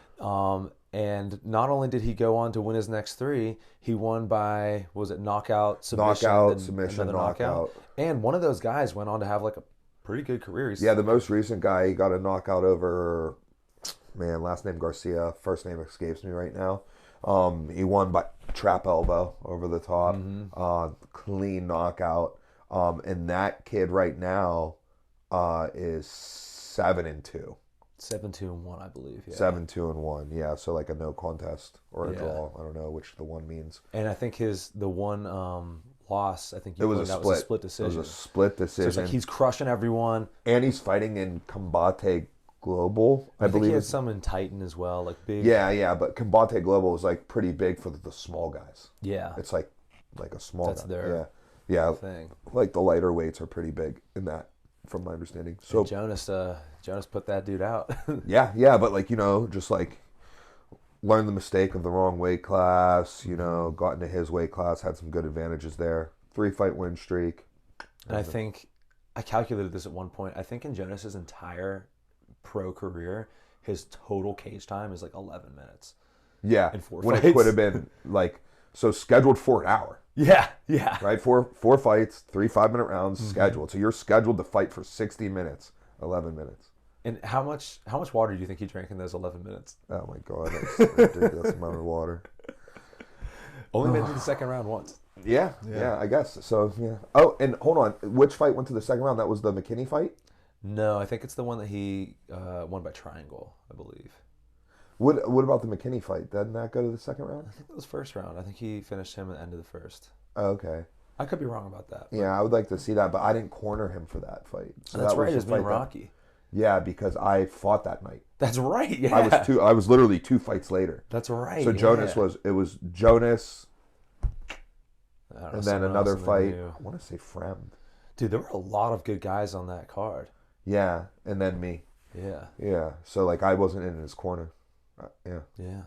And not only did he go on to win his next three, he won by, was it knockout, submission, knockout. And one of those guys went on to have like a pretty good career. Yeah, the most recent guy, he got a knockout over, man, last name Garcia, first name escapes me right now. He won by trap elbow over the top, clean knockout. And that kid right now is 7-2. 7-2-1, I believe. Yeah. 7-2-1. Yeah, so like a no contest or a draw. I don't know which the one means. And I think the one loss, I think it was a split decision. It was a split decision. So it's like he's crushing everyone, and he's fighting in Combate Global. I believe he had some in Titan as well, like big. Yeah, but Combate Global is like pretty big for the small guys. Yeah, it's like a small. That's guy. their thing. Like the lighter weights are pretty big in that, from my understanding. So and Jonas put that dude out. yeah, but like just like learned the mistake of the wrong weight class. Got into his weight class, had some good advantages there. 3-fight win streak. And I think I calculated this at one point. I think in Jonas's entire pro career, his total cage time is like 11 minutes. Yeah, in 4 when fights. It could have been like scheduled for an hour. Yeah. Right, four fights, 3 5-minute rounds scheduled. So you're scheduled to fight for 60 minutes, 11 minutes. And how much water do you think he drank in those 11 minutes? Oh my god, that's a ridiculous amount of water. Only made it to the second round once. Yeah, I guess. So, yeah. Oh, and hold on. Which fight went to the second round? That was the McKinney fight? No, I think it's the one that he won by triangle, I believe. What about the McKinney fight? Didn't that go to the second round? I think it was first round. I think he finished him at the end of the first. Oh, okay. I could be wrong about that. Yeah, I would like to see that, but I didn't corner him for that fight. So That's that was right. the It was me and fight that- Rocky. Yeah, because I fought that night. That's right. Yeah. I was literally 2 fights later. That's right. So Jonas was Jonas, I don't know, and then someone another else, and fight. then you. I want to say Fremd. Dude, there were a lot of good guys on that card. Yeah, and then me. Yeah. Yeah, so like I wasn't in his corner. Yeah, Yeah.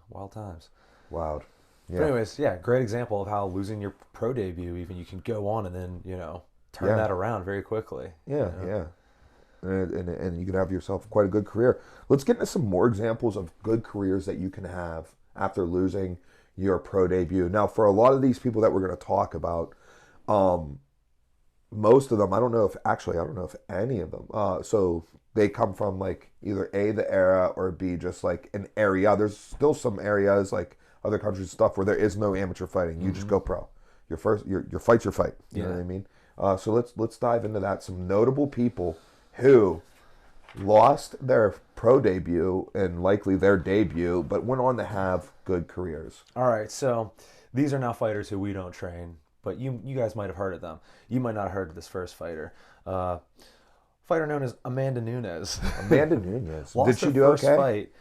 Wild times. wild. Yeah, But anyways, yeah, great example of how losing your pro debut, even you can go on and then, turn Yeah. that around very quickly. yeah, yeah. And you can have yourself quite a good career. Let's get into some more examples of good careers that you can have after losing your pro debut. Now, for a lot of these people that we're going to talk about, most of them, I don't know if any of them. So they come from like either A, the era, or B, just like an area. There's still some areas like other countries and stuff where there is no amateur fighting. You just go pro. Your fight's your fight. You know what I mean? So let's dive into that. Some notable people who lost their pro debut and likely their debut, but went on to have good careers. All right, so these are now fighters who we don't train, but you guys might have heard of them. You might not have heard of this first fighter. Fighter known as Amanda Nunes. Amanda Nunes. Lost Did she her do first okay? fight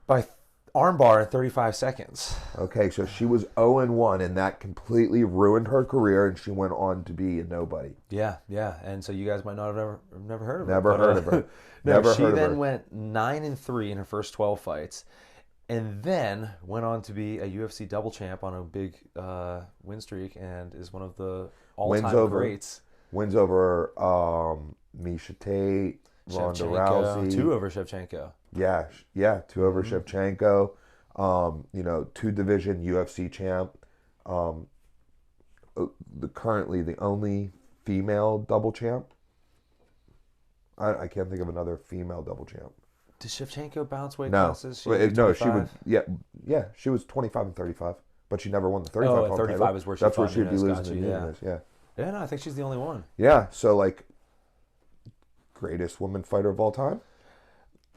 by armbar in 35 seconds. Okay, so she was 0-1, and that completely ruined her career, and she went on to be a nobody. Yeah, and so you guys might not have never heard of her. Never heard of her. No, Never she heard of then her. went 9-3 in her first 12 fights, and then went on to be a UFC double champ on a big win streak, and is one of the all-time greats. Wins over Misha Tate, Ronda Rousey. 2 over Shevchenko. Yeah, 2 over Shevchenko. 2-division UFC champ. Currently the only female double champ. I can't think of another female double champ. Did Shevchenko bounce weight No, classes? she would. Yeah, she was 25 and 35, but she never won the 35. Oh, pound 35 title. is where she That's where fought she'd be Nunes, losing got to you, yeah. Nunes. Yeah, Yeah, no, I think she's the only one. yeah. So like, greatest woman fighter of all time.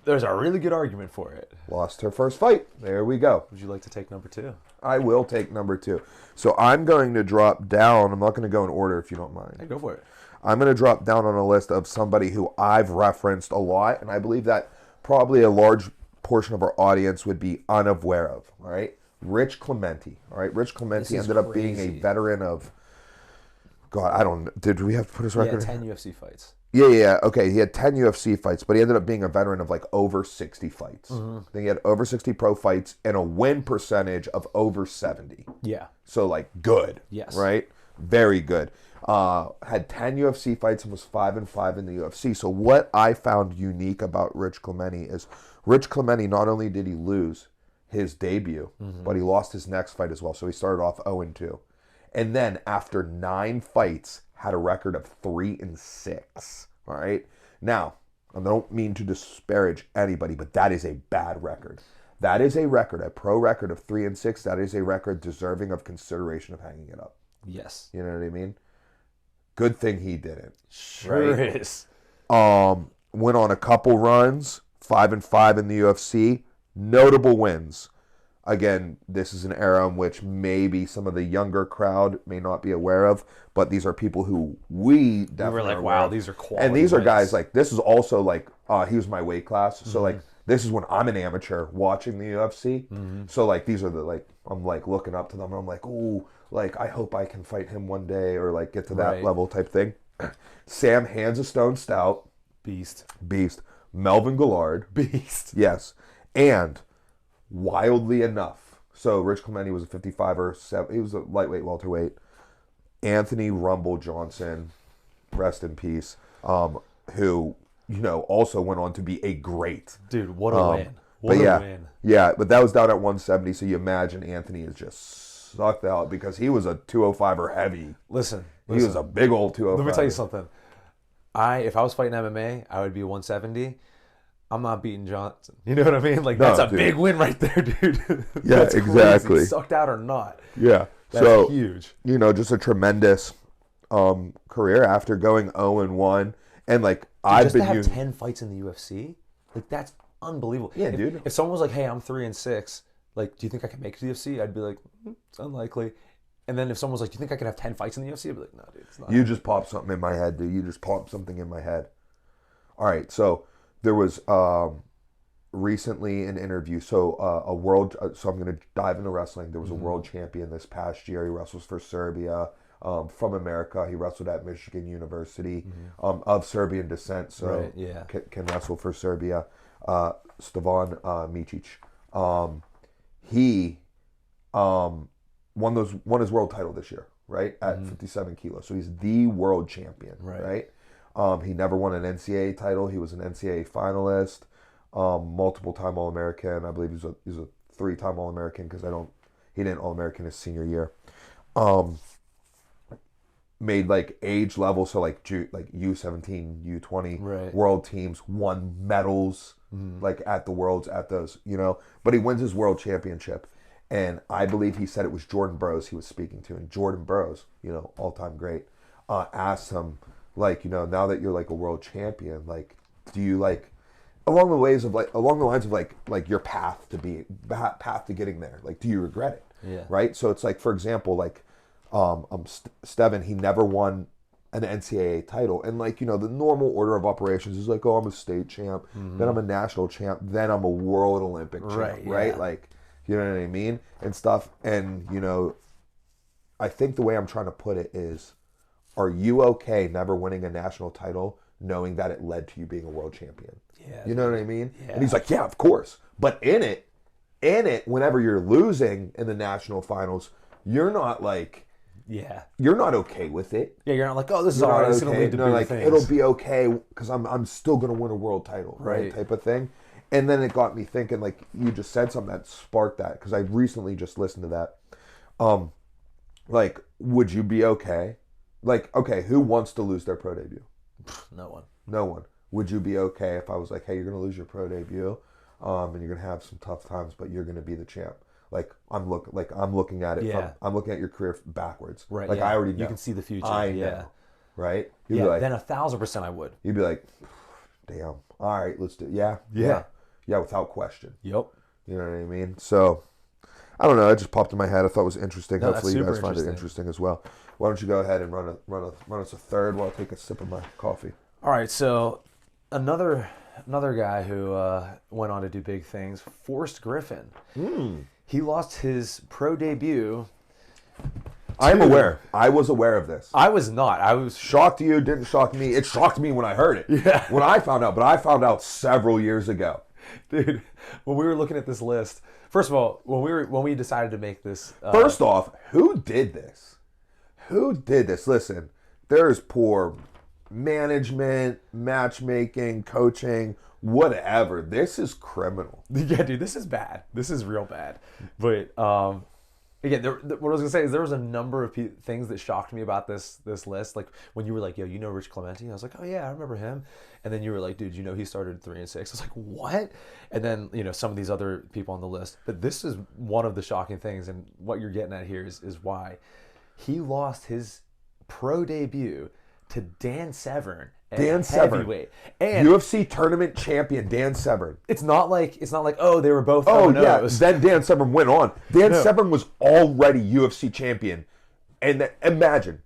There's a really good argument for it. Lost her first fight. There we go. Would you like to take number 2? I will take number 2. So I'm going to drop down. I'm not going to go in order if you don't mind. Hey, go for it. I'm going to drop down on a list of somebody who I've referenced a lot, and I believe that probably a large portion of our audience would be unaware of. All right, Rich Clemente. All right, Rich Clemente ended up being a veteran of. God, I don't. Did we have to put his record? Yeah, 10 UFC fights. Yeah. Okay, he had 10 UFC fights, but he ended up being a veteran of like over 60 fights. Then he had over 60 pro fights and a win percentage of over 70. Yeah. So like good. Yes. Right? Very good. Had 10 UFC fights and was 5-5 in the UFC. So what I found unique about Rich Clemente is Rich Clemente, not only did he lose his debut, but he lost his next fight as well. So he started off 0-2. And then after 9 fights, had a record of 3-6. All right. Now, I don't mean to disparage anybody, but that is a bad record. That is a record, a pro record of 3-6. That is a record deserving of consideration of hanging it up. Yes. You know what I mean? Good thing he didn't. Sure is. Went on a couple runs, 5-5 in the UFC. Notable wins. Again, this is an era in which maybe some of the younger crowd may not be aware of, but these are people who we definitely We were like, are wow, aware of. these are quality And these are wins. guys like, this is also like, he was my weight class. So like, this is when I'm an amateur watching the UFC. So like, these are the like, I'm like looking up to them and I'm like, ooh, like I hope I can fight him one day or like get to that Right. level type thing. Sam Hands of Stone Stout. Beast. Melvin Gillard. Beast. Yes. And wildly enough, so Rich Clemente was a 55 or 7. He was a lightweight, welterweight. Anthony Rumble Johnson, rest in peace, who, also went on to be a great. Dude, what a win. But What yeah, a win. yeah, but that was down at 170, so you imagine Anthony is just sucked out because he was a 205er heavy. Listen. He was a big old 205. Let me tell you something. If I was fighting MMA, I would be 170. I'm not beating Johnson. You know what I mean? Like, No, that's a dude. big win right there, dude. Yeah, That's exactly. Crazy. Sucked out or not. Yeah. That's so huge. just a tremendous career after going 0-1, and like Dude, I've just been to have using. 10 fights in the UFC, like, that's unbelievable. Yeah, dude. If someone was like, hey, I'm 3-6, like, do you think I can make it to the UFC? I'd be like, it's unlikely. And then if someone was like, do you think I can have 10 fights in the UFC? I'd be like, no, dude, it's not. You just popped something in my head, dude. You just popped something in my head. All right, so there was recently an interview. So a world. So I'm going to dive into wrestling. There was a world champion this past year. He wrestles for Serbia. From America, he wrestled at Michigan University, of Serbian descent. So Right, yeah. can wrestle for Serbia. Stevan Micic. He won his world title this year, right, at 57 kilos. So he's the world champion, right? He never won an NCAA title. He was an NCAA finalist, multiple-time All-American. I believe he's a 3-time All-American because he didn't All-American his senior year. Made like age level, so like U17, U20 world teams, won medals like at the worlds, at those, but he wins his world championship. And I believe he said it was Jordan Burroughs he was speaking to. And Jordan Burroughs, all-time great, asked him, like, now that you're like a world champion, like, do you like, along the lines of like your path to getting there, like, do you regret it? Yeah. Right. So it's like, for example, like, Steven, he never won an NCAA title, and like, the normal order of operations is like, oh, I'm a state champ, then I'm a national champ, then I'm a world Olympic champ, right? Like, you know what I mean, and stuff. And I think the way I'm trying to put it is, are you okay never winning a national title, knowing that it led to you being a world champion? Yeah. You know what I mean? Yeah. And he's like, yeah, of course. But in it, whenever you're losing in the national finals, you're not like, you're not okay with it. Yeah, you're not like, oh, this is all right. It's going to lead to bigger things. It'll be okay because I'm still going to win a world title, right? Type of thing. And then it got me thinking, like, you just said something that sparked that, because I recently just listened to that. Like, would you be okay? Like, okay, who wants to lose their pro debut? No one. No one. Would you be okay if I was like, hey, you're going to lose your pro debut, and you're going to have some tough times, but you're going to be the champ? Like, I'm looking at it. I'm looking at your career backwards. Right. Like, I already know. You can see the future. I know. Right? You'd Yeah. be like, Then 1,000% I would. You'd be like, damn. All right, let's do it. Yeah. Yeah, without question. Yep. You know what I mean? So, I don't know. It just popped in my head. I thought it was interesting. No, Hopefully, you that's guys find it interesting as well. Why don't you go ahead and run us a third while I take a sip of my coffee? All right. So, another guy who went on to do big things, Forrest Griffin. He lost his pro debut. I'm aware. I was aware of this. I was not. I was shocked. You didn't shock me. It shocked me when I heard it. Yeah. When I found out, but I found out several years ago. Dude, when we were looking at this list, first of all, when we decided to make this, first off, who did this? Who did this? Listen, there's poor management, matchmaking, coaching, whatever. This is criminal. Yeah, dude, this is bad. This is real bad. But again, what I was gonna say is there was a number of things that shocked me about this list. Like when you were like, "Yo, you know Rich Clemente?" I was like, "Oh yeah, I remember him." And then you were like, "Dude, you know he started 3-6." I was like, "What?" And then some of these other people on the list. But this is one of the shocking things, and what you're getting at here is why he lost his pro debut to Dan Severn. Dan Severn, heavyweight. And UFC tournament champion Dan Severn. It's not like oh, they were both. Oh yeah, then Dan Severn went on. Dan Severn was already UFC champion, and imagine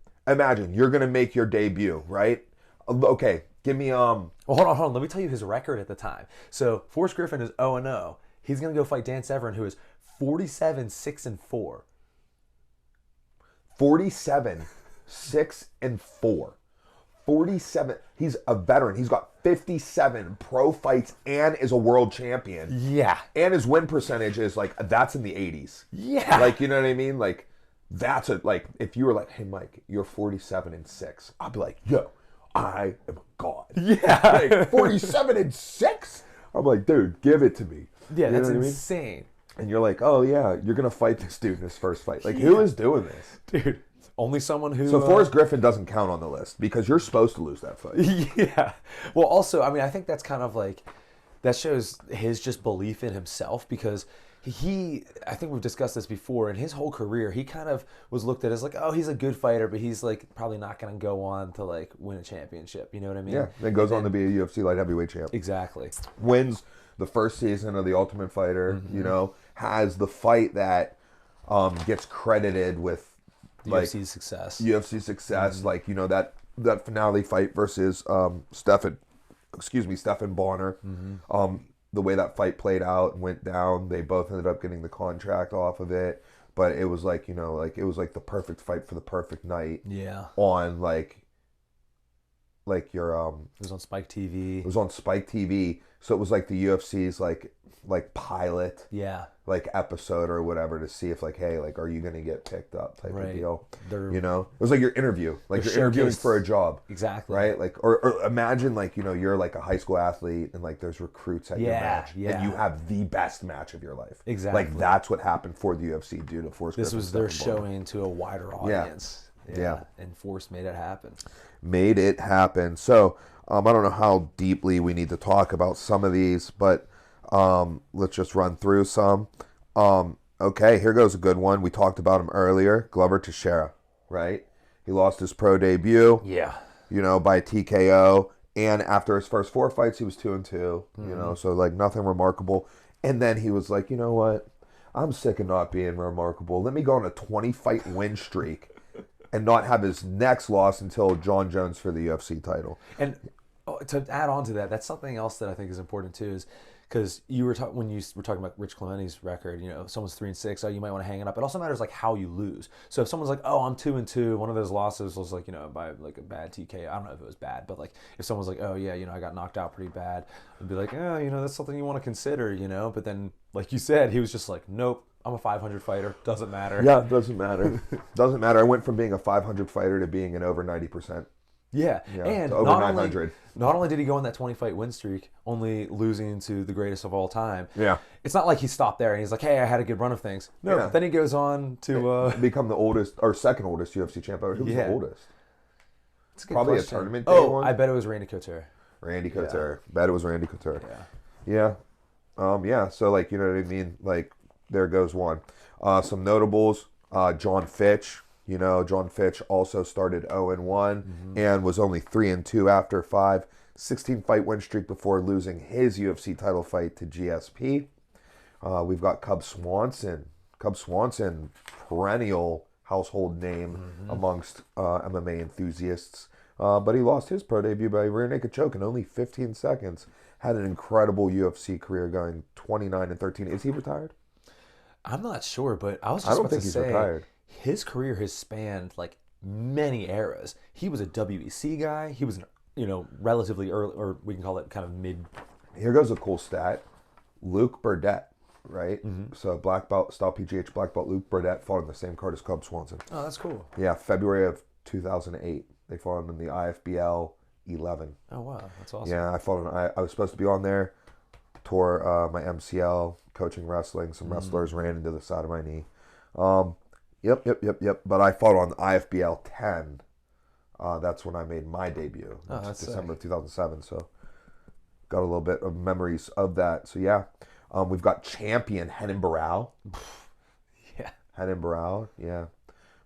you're gonna make your debut, right? Okay, give me Well, hold on. Let me tell you his record at the time. So Forrest Griffin is 0-0. He's gonna go fight Dan Severn, who is 47-6-4. 47-6-4. 47. He's a veteran. He's got 57 pro fights and is a world champion. Yeah. And his win percentage is that's in the 80s. Yeah. Like, you know what I mean? Like, that's if you were like, hey, Mike, you're 47-6, I'd be like, yo, I am a god. Yeah. Like, 47-6? I'm like, dude, give it to me. Yeah, you that's know what insane. I mean? And you're like, oh, yeah, you're going to fight this dude in his first fight. Like, who is doing this? Dude. Only someone who... So Forrest Griffin doesn't count on the list because you're supposed to lose that fight. Yeah. Well, also, I mean, I think that's kind of like... that shows his just belief in himself, because I think we've discussed this before, in his whole career, he kind of was looked at as like, oh, he's a good fighter, but he's like probably not going to go on to like win a championship. You know what I mean? Yeah, then goes on to be a UFC light heavyweight champ. Exactly. Wins the first season of The Ultimate Fighter, you know, has the fight that gets credited with like UFC success. UFC success, like, you know, that finale fight versus Stephan Bonner. The way that fight played out and went down, they both ended up getting the contract off of it. But it was like, you know, like it was like the perfect fight for the perfect night. Yeah. On like your It was on Spike TV. It was on Spike TV, so it was like the UFC's like pilot, Yeah. like episode or whatever, to see if like, hey, like, are you gonna get picked up type of deal. They're, you know, it was like your interview, like you're interviewing for a job. Exactly. Right, like or imagine like, you know, you're like a high school athlete and like there's recruits at your match, and you have the best match of your life. Exactly. Like that's what happened for the UFC due to Forrest This Griffin, was their Stephan Bonner. showing to a wider audience. Yeah. And Force made it happen. Made it happen. So I don't know how deeply we need to talk about some of these, but let's just run through some. Okay, here goes a good one. We talked about him earlier. Glover Teixeira, right? He lost his pro debut. Yeah. You know, by TKO. And after his first 4 fights, he was 2-2. You know, so like nothing remarkable. And then he was like, you know what? I'm sick of not being remarkable. Let me go on a 20-fight win streak and not have his next loss until John Jones for the UFC title. And to add on to that, that's something else that I think is important too, is because you were when you were talking about Rich Clementi's record, you know, if someone's 3-6, oh, you might want to hang it up. It also matters like how you lose. So if someone's like, oh, I'm 2-2, one of those losses was like, you know, by like a bad TKO. I don't know if it was bad, but like if someone's like, oh yeah, you know, I got knocked out pretty bad, I'd be like, oh, you know, that's something you want to consider, you know. But then, like you said, he was just like, nope, I'm a 500 fighter. Doesn't matter. Yeah, it doesn't matter. Doesn't matter. I went from being a 500 fighter to being an over 90%. Yeah, and over 900. Not only did he go on that 20-fight win streak, only losing to the greatest of all time. Yeah. It's not like he stopped there and he's like, hey, I had a good run of things. No, Yeah. then he goes on to become the oldest or second oldest UFC champ ever. Who was the oldest? It's a good Probably question. a tournament day one. I bet it was Randy Couture. Randy Couture. Bet it was Randy Couture. Yeah. Yeah. So like, you know what I mean? Like, there goes one. Some notables. John Fitch. You know, John Fitch also started 0-1 and was only 3-2 after 5. 16-fight win streak before losing his UFC title fight to GSP. We've got Cub Swanson. Cub Swanson, perennial household name amongst MMA enthusiasts. But he lost his pro debut by rear naked choke in only 15 seconds. Had an incredible UFC career going 29-13. Is he retired? I'm not sure, but I was just I don't about think to he's say, retired. his career has spanned like many eras. He was a WEC guy. He was, relatively early, or we can call it kind of mid. Here goes a cool stat. Luke Burdett, right? So black belt, style PGH black belt Luke Burdett fought on the same card as Cub Swanson. Oh, that's cool. Yeah, February of 2008. They fought in the IFBL 11. Oh, wow. That's awesome. Yeah, I was supposed to be on there. Tore my MCL, coaching wrestling. Some wrestlers ran into the side of my knee. Yep. But I fought on IFBL 10. That's when I made my debut. Oh, that's December of 2007. So got a little bit of memories of that. So yeah, we've got champion Henan Barao. Yeah. Henan Barao. Yeah,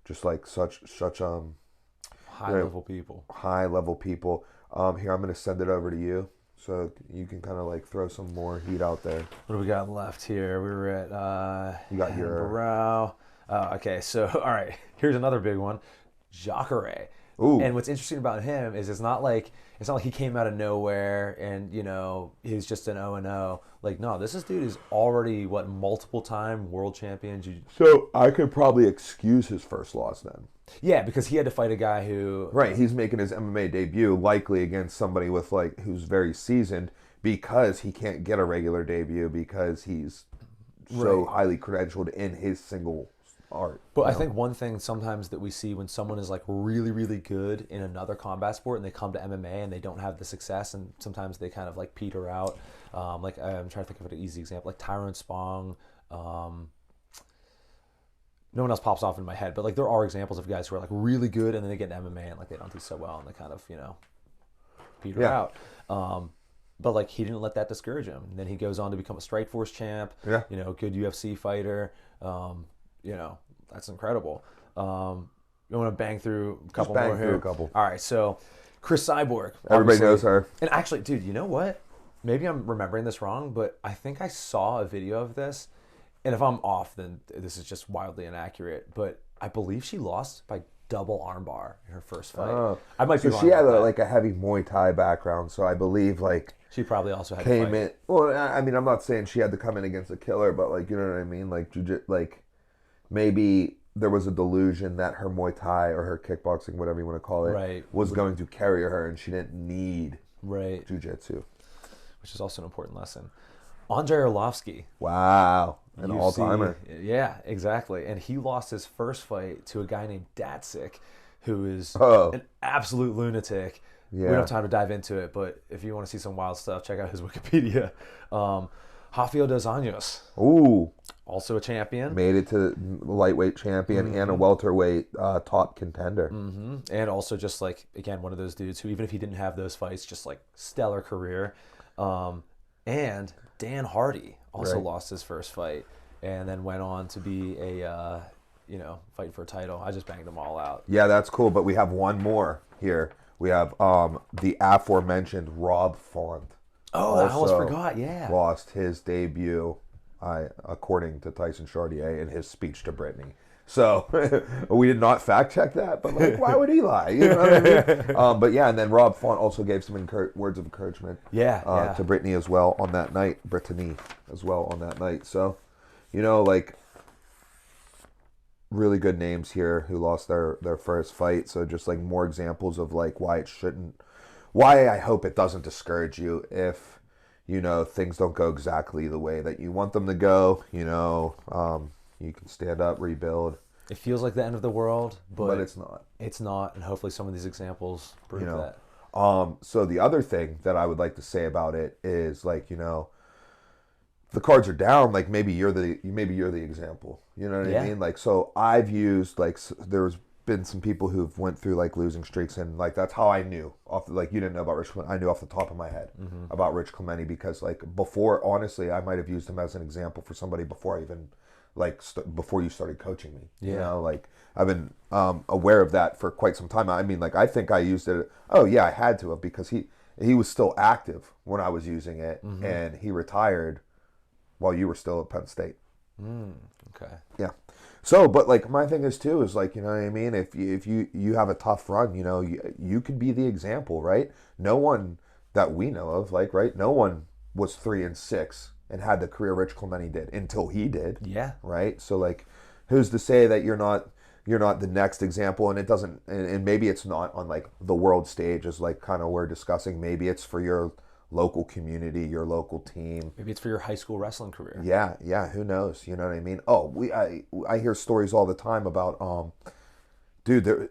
just like such high level people. High level people. Here, I'm going to send it over to you. So you can kind of like throw some more heat out there. What do we got left here? We were at you got your Barao. Okay, so all right, here's another big one, Jacare. Ooh. And what's interesting about him is it's not like he came out of nowhere and he's just an 0-0. Like, no, this dude is already multiple time world champion. So I could probably excuse his first loss then. Yeah, because he had to fight a guy who he's making his MMA debut likely against somebody with who's very seasoned, because he can't get a regular debut because he's so highly credentialed in his single art. But I think one thing sometimes that we see when someone is really, really good in another combat sport and they come to MMA and they don't have the success, and sometimes they kind of peter out. I'm trying to think of an easy example, like Tyrone Spong. No one else pops off in my head, but there are examples of guys who are really good and then they get into MMA and they don't do so well and they kind of peter out. but like he didn't let that discourage him. And then he goes on to become a Strikeforce champ. Yeah. You know, good UFC fighter. You know, that's incredible. You want to bang through a couple bang more through here? a couple. All right, so Chris Cyborg. Everybody obviously. knows her. And actually, dude, you know what? Maybe I'm remembering this wrong, but I think I saw a video of this. And if I'm off, then this is just wildly inaccurate. But I believe she lost by double armbar in her first fight. I might be So wrong. she had about that. like a heavy Muay Thai background, so I believe like She probably also had to came fight. in. Well, I mean, I'm not saying she had to come in against a killer, but like, you know what I mean? Like, like maybe there was a delusion that her Muay Thai or her kickboxing, whatever you want to call it, Right. was going to carry her, and she didn't need Right. jiu-jitsu. Which is also an important lesson. Andrei Arlovsky. Wow, an UFC. all-timer. Yeah, exactly. And he lost his first fight to a guy named Datsik, who is Oh. an absolute lunatic. We Yeah. don't have time to dive into it, but if you want to see some wild stuff, check out his Wikipedia. Rafael dos Anjos, Ooh, also a champion. made it to lightweight champion and a welterweight top contender. And also just like, again, one of those dudes who, even if he didn't have those fights, just like stellar career. And Dan Hardy also Right. lost his first fight and then went on to be a, fighting for a title. I just banged them all out. Yeah, that's cool. But we have one more here. We have the aforementioned Rob Font. Oh, I almost Also forgot. Yeah. lost his debut, according to Tyson Chartier, in his speech to Brittany. So we did not fact check that, but like, why would he lie? You know what I mean? But yeah, and then Rob Font also gave some words of encouragement Yeah. to Brittany as well on that night. Brittany as well on that night. So, like, really good names here who lost their first fight. So just like more examples of like why I hope it doesn't discourage you if, things don't go exactly the way that you want them to go. You can stand up, rebuild, It feels like the end of the world, but it's not. It's not, and hopefully some of these examples prove that. So the other thing that I would like to say about it is like, the cards are down, like maybe you're the example. You know what I mean? Like, so I've used like there's been some people who've went through like losing streaks, and like that's how I knew like you didn't know about Rich Clemente. I knew off the top of my head about Rich Clemente because like before, honestly, I might have used him as an example for somebody before I even like before you started coaching me. Like I've been aware of that for quite some time. I mean, like I think I used it. Oh yeah, I had to have because he was still active when I was using it, and he retired while you were still at Penn State. Okay. Yeah. So, but like my thing is too is like, you know what I mean? If you have a tough run, you could be the example, right? No one that we know of, like, right? No one was 3-6 and had the career Rich Clemente did until he did. Yeah. Right. So like, who's to say that you're not the next example? And it doesn't, and maybe it's not on like the world stage is like kind of we're discussing. Maybe it's for your local community, your local team. Maybe it's for your high school wrestling career. Yeah, who knows? You know what I mean? Oh, I hear stories all the time about dude,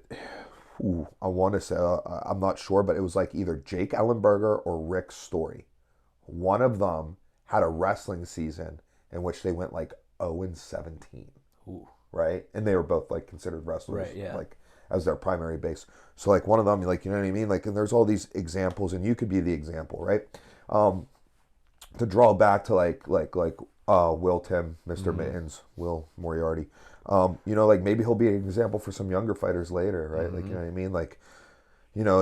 I want to say I'm not sure, but it was like either Jake Ellenberger or Rick Story. One of them had a wrestling season in which they went like 0-17. Ooh. Right? And they were both like considered wrestlers, Right, yeah. like as their primary base. So like one of them, like, you know what I mean? Like, and there's all these examples, and you could be the example, right? To draw back to like Will Tim, Mr. Mittens, Will Moriarty. Like maybe he'll be an example for some younger fighters later, right? Like, you know what I mean? Like,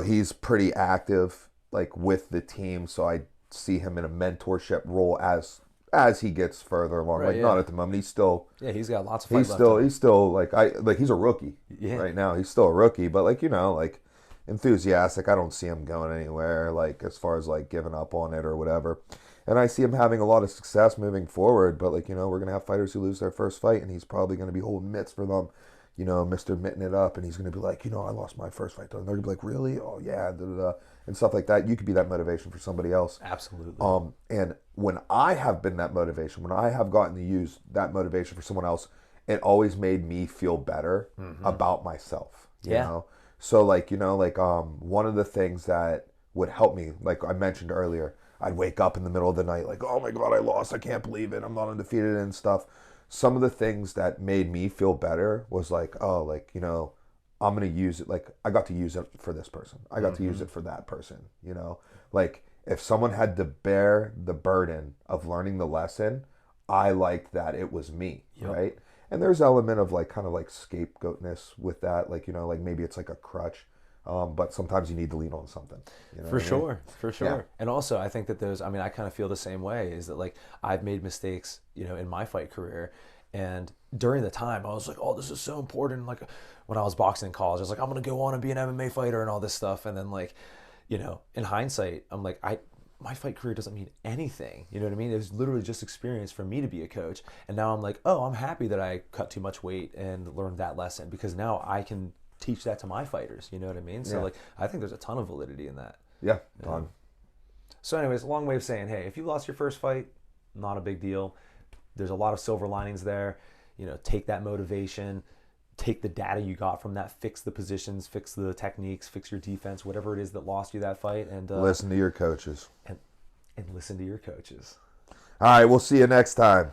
he's pretty active like with the team, so I see him in a mentorship role as he gets further along. Right, like not at the moment. He's still he's got lots of fight he's left still in him. he's still like he's a rookie Yeah. right now. He's still a rookie, but like like enthusiastic. I don't see him going anywhere like as far as like giving up on it or whatever. And I see him having a lot of success moving forward. But like we're gonna have fighters who lose their first fight, and he's probably gonna be holding mitts for them. Mr. Mitten it up, and he's gonna be like, I lost my first fight, and they're gonna be like, really? Oh yeah, da, da, da, and stuff like that. You could be that motivation for somebody else. Absolutely. And when I have been that motivation, when I have gotten to use that motivation for someone else, it always made me feel better about myself. You know? So like, one of the things that would help me, like I mentioned earlier, I'd wake up in the middle of the night like, oh my God, I lost. I can't believe it. I'm not undefeated and stuff. Some of the things that made me feel better was like, oh, like, I'm going to use it. Like I got to use it for this person. I got to use it for that person, like, if someone had to bear the burden of learning the lesson, I liked that it was me, Yep. right? And there's element of like kind of like scapegoatness with that, like, you know, like maybe it's like a crutch, but sometimes you need to lean on something. You know For what I mean? sure, for sure. Yeah. And also, I think that I mean, I kind of feel the same way. Is that like I've made mistakes, you know, in my fight career, and during the time, I was like, oh, this is so important. Like when I was boxing in college, I was like, I'm gonna go on and be an MMA fighter and all this stuff. And then like, you know, in hindsight, I'm like, my fight career doesn't mean anything. You know what I mean? It was literally just experience for me to be a coach. And now I'm like, oh, I'm happy that I cut too much weight and learned that lesson because now I can teach that to my fighters. You know what I mean? So Yeah. like, I think there's a ton of validity in that. Yeah. Done. So, anyways, long way of saying, hey, if you lost your first fight, not a big deal. There's a lot of silver linings there. You know, take that motivation, take the data you got from that, fix the positions, fix the techniques, fix your defense, whatever it is that lost you that fight, and Listen to your coaches. and listen to your coaches. All right. We'll see you next time.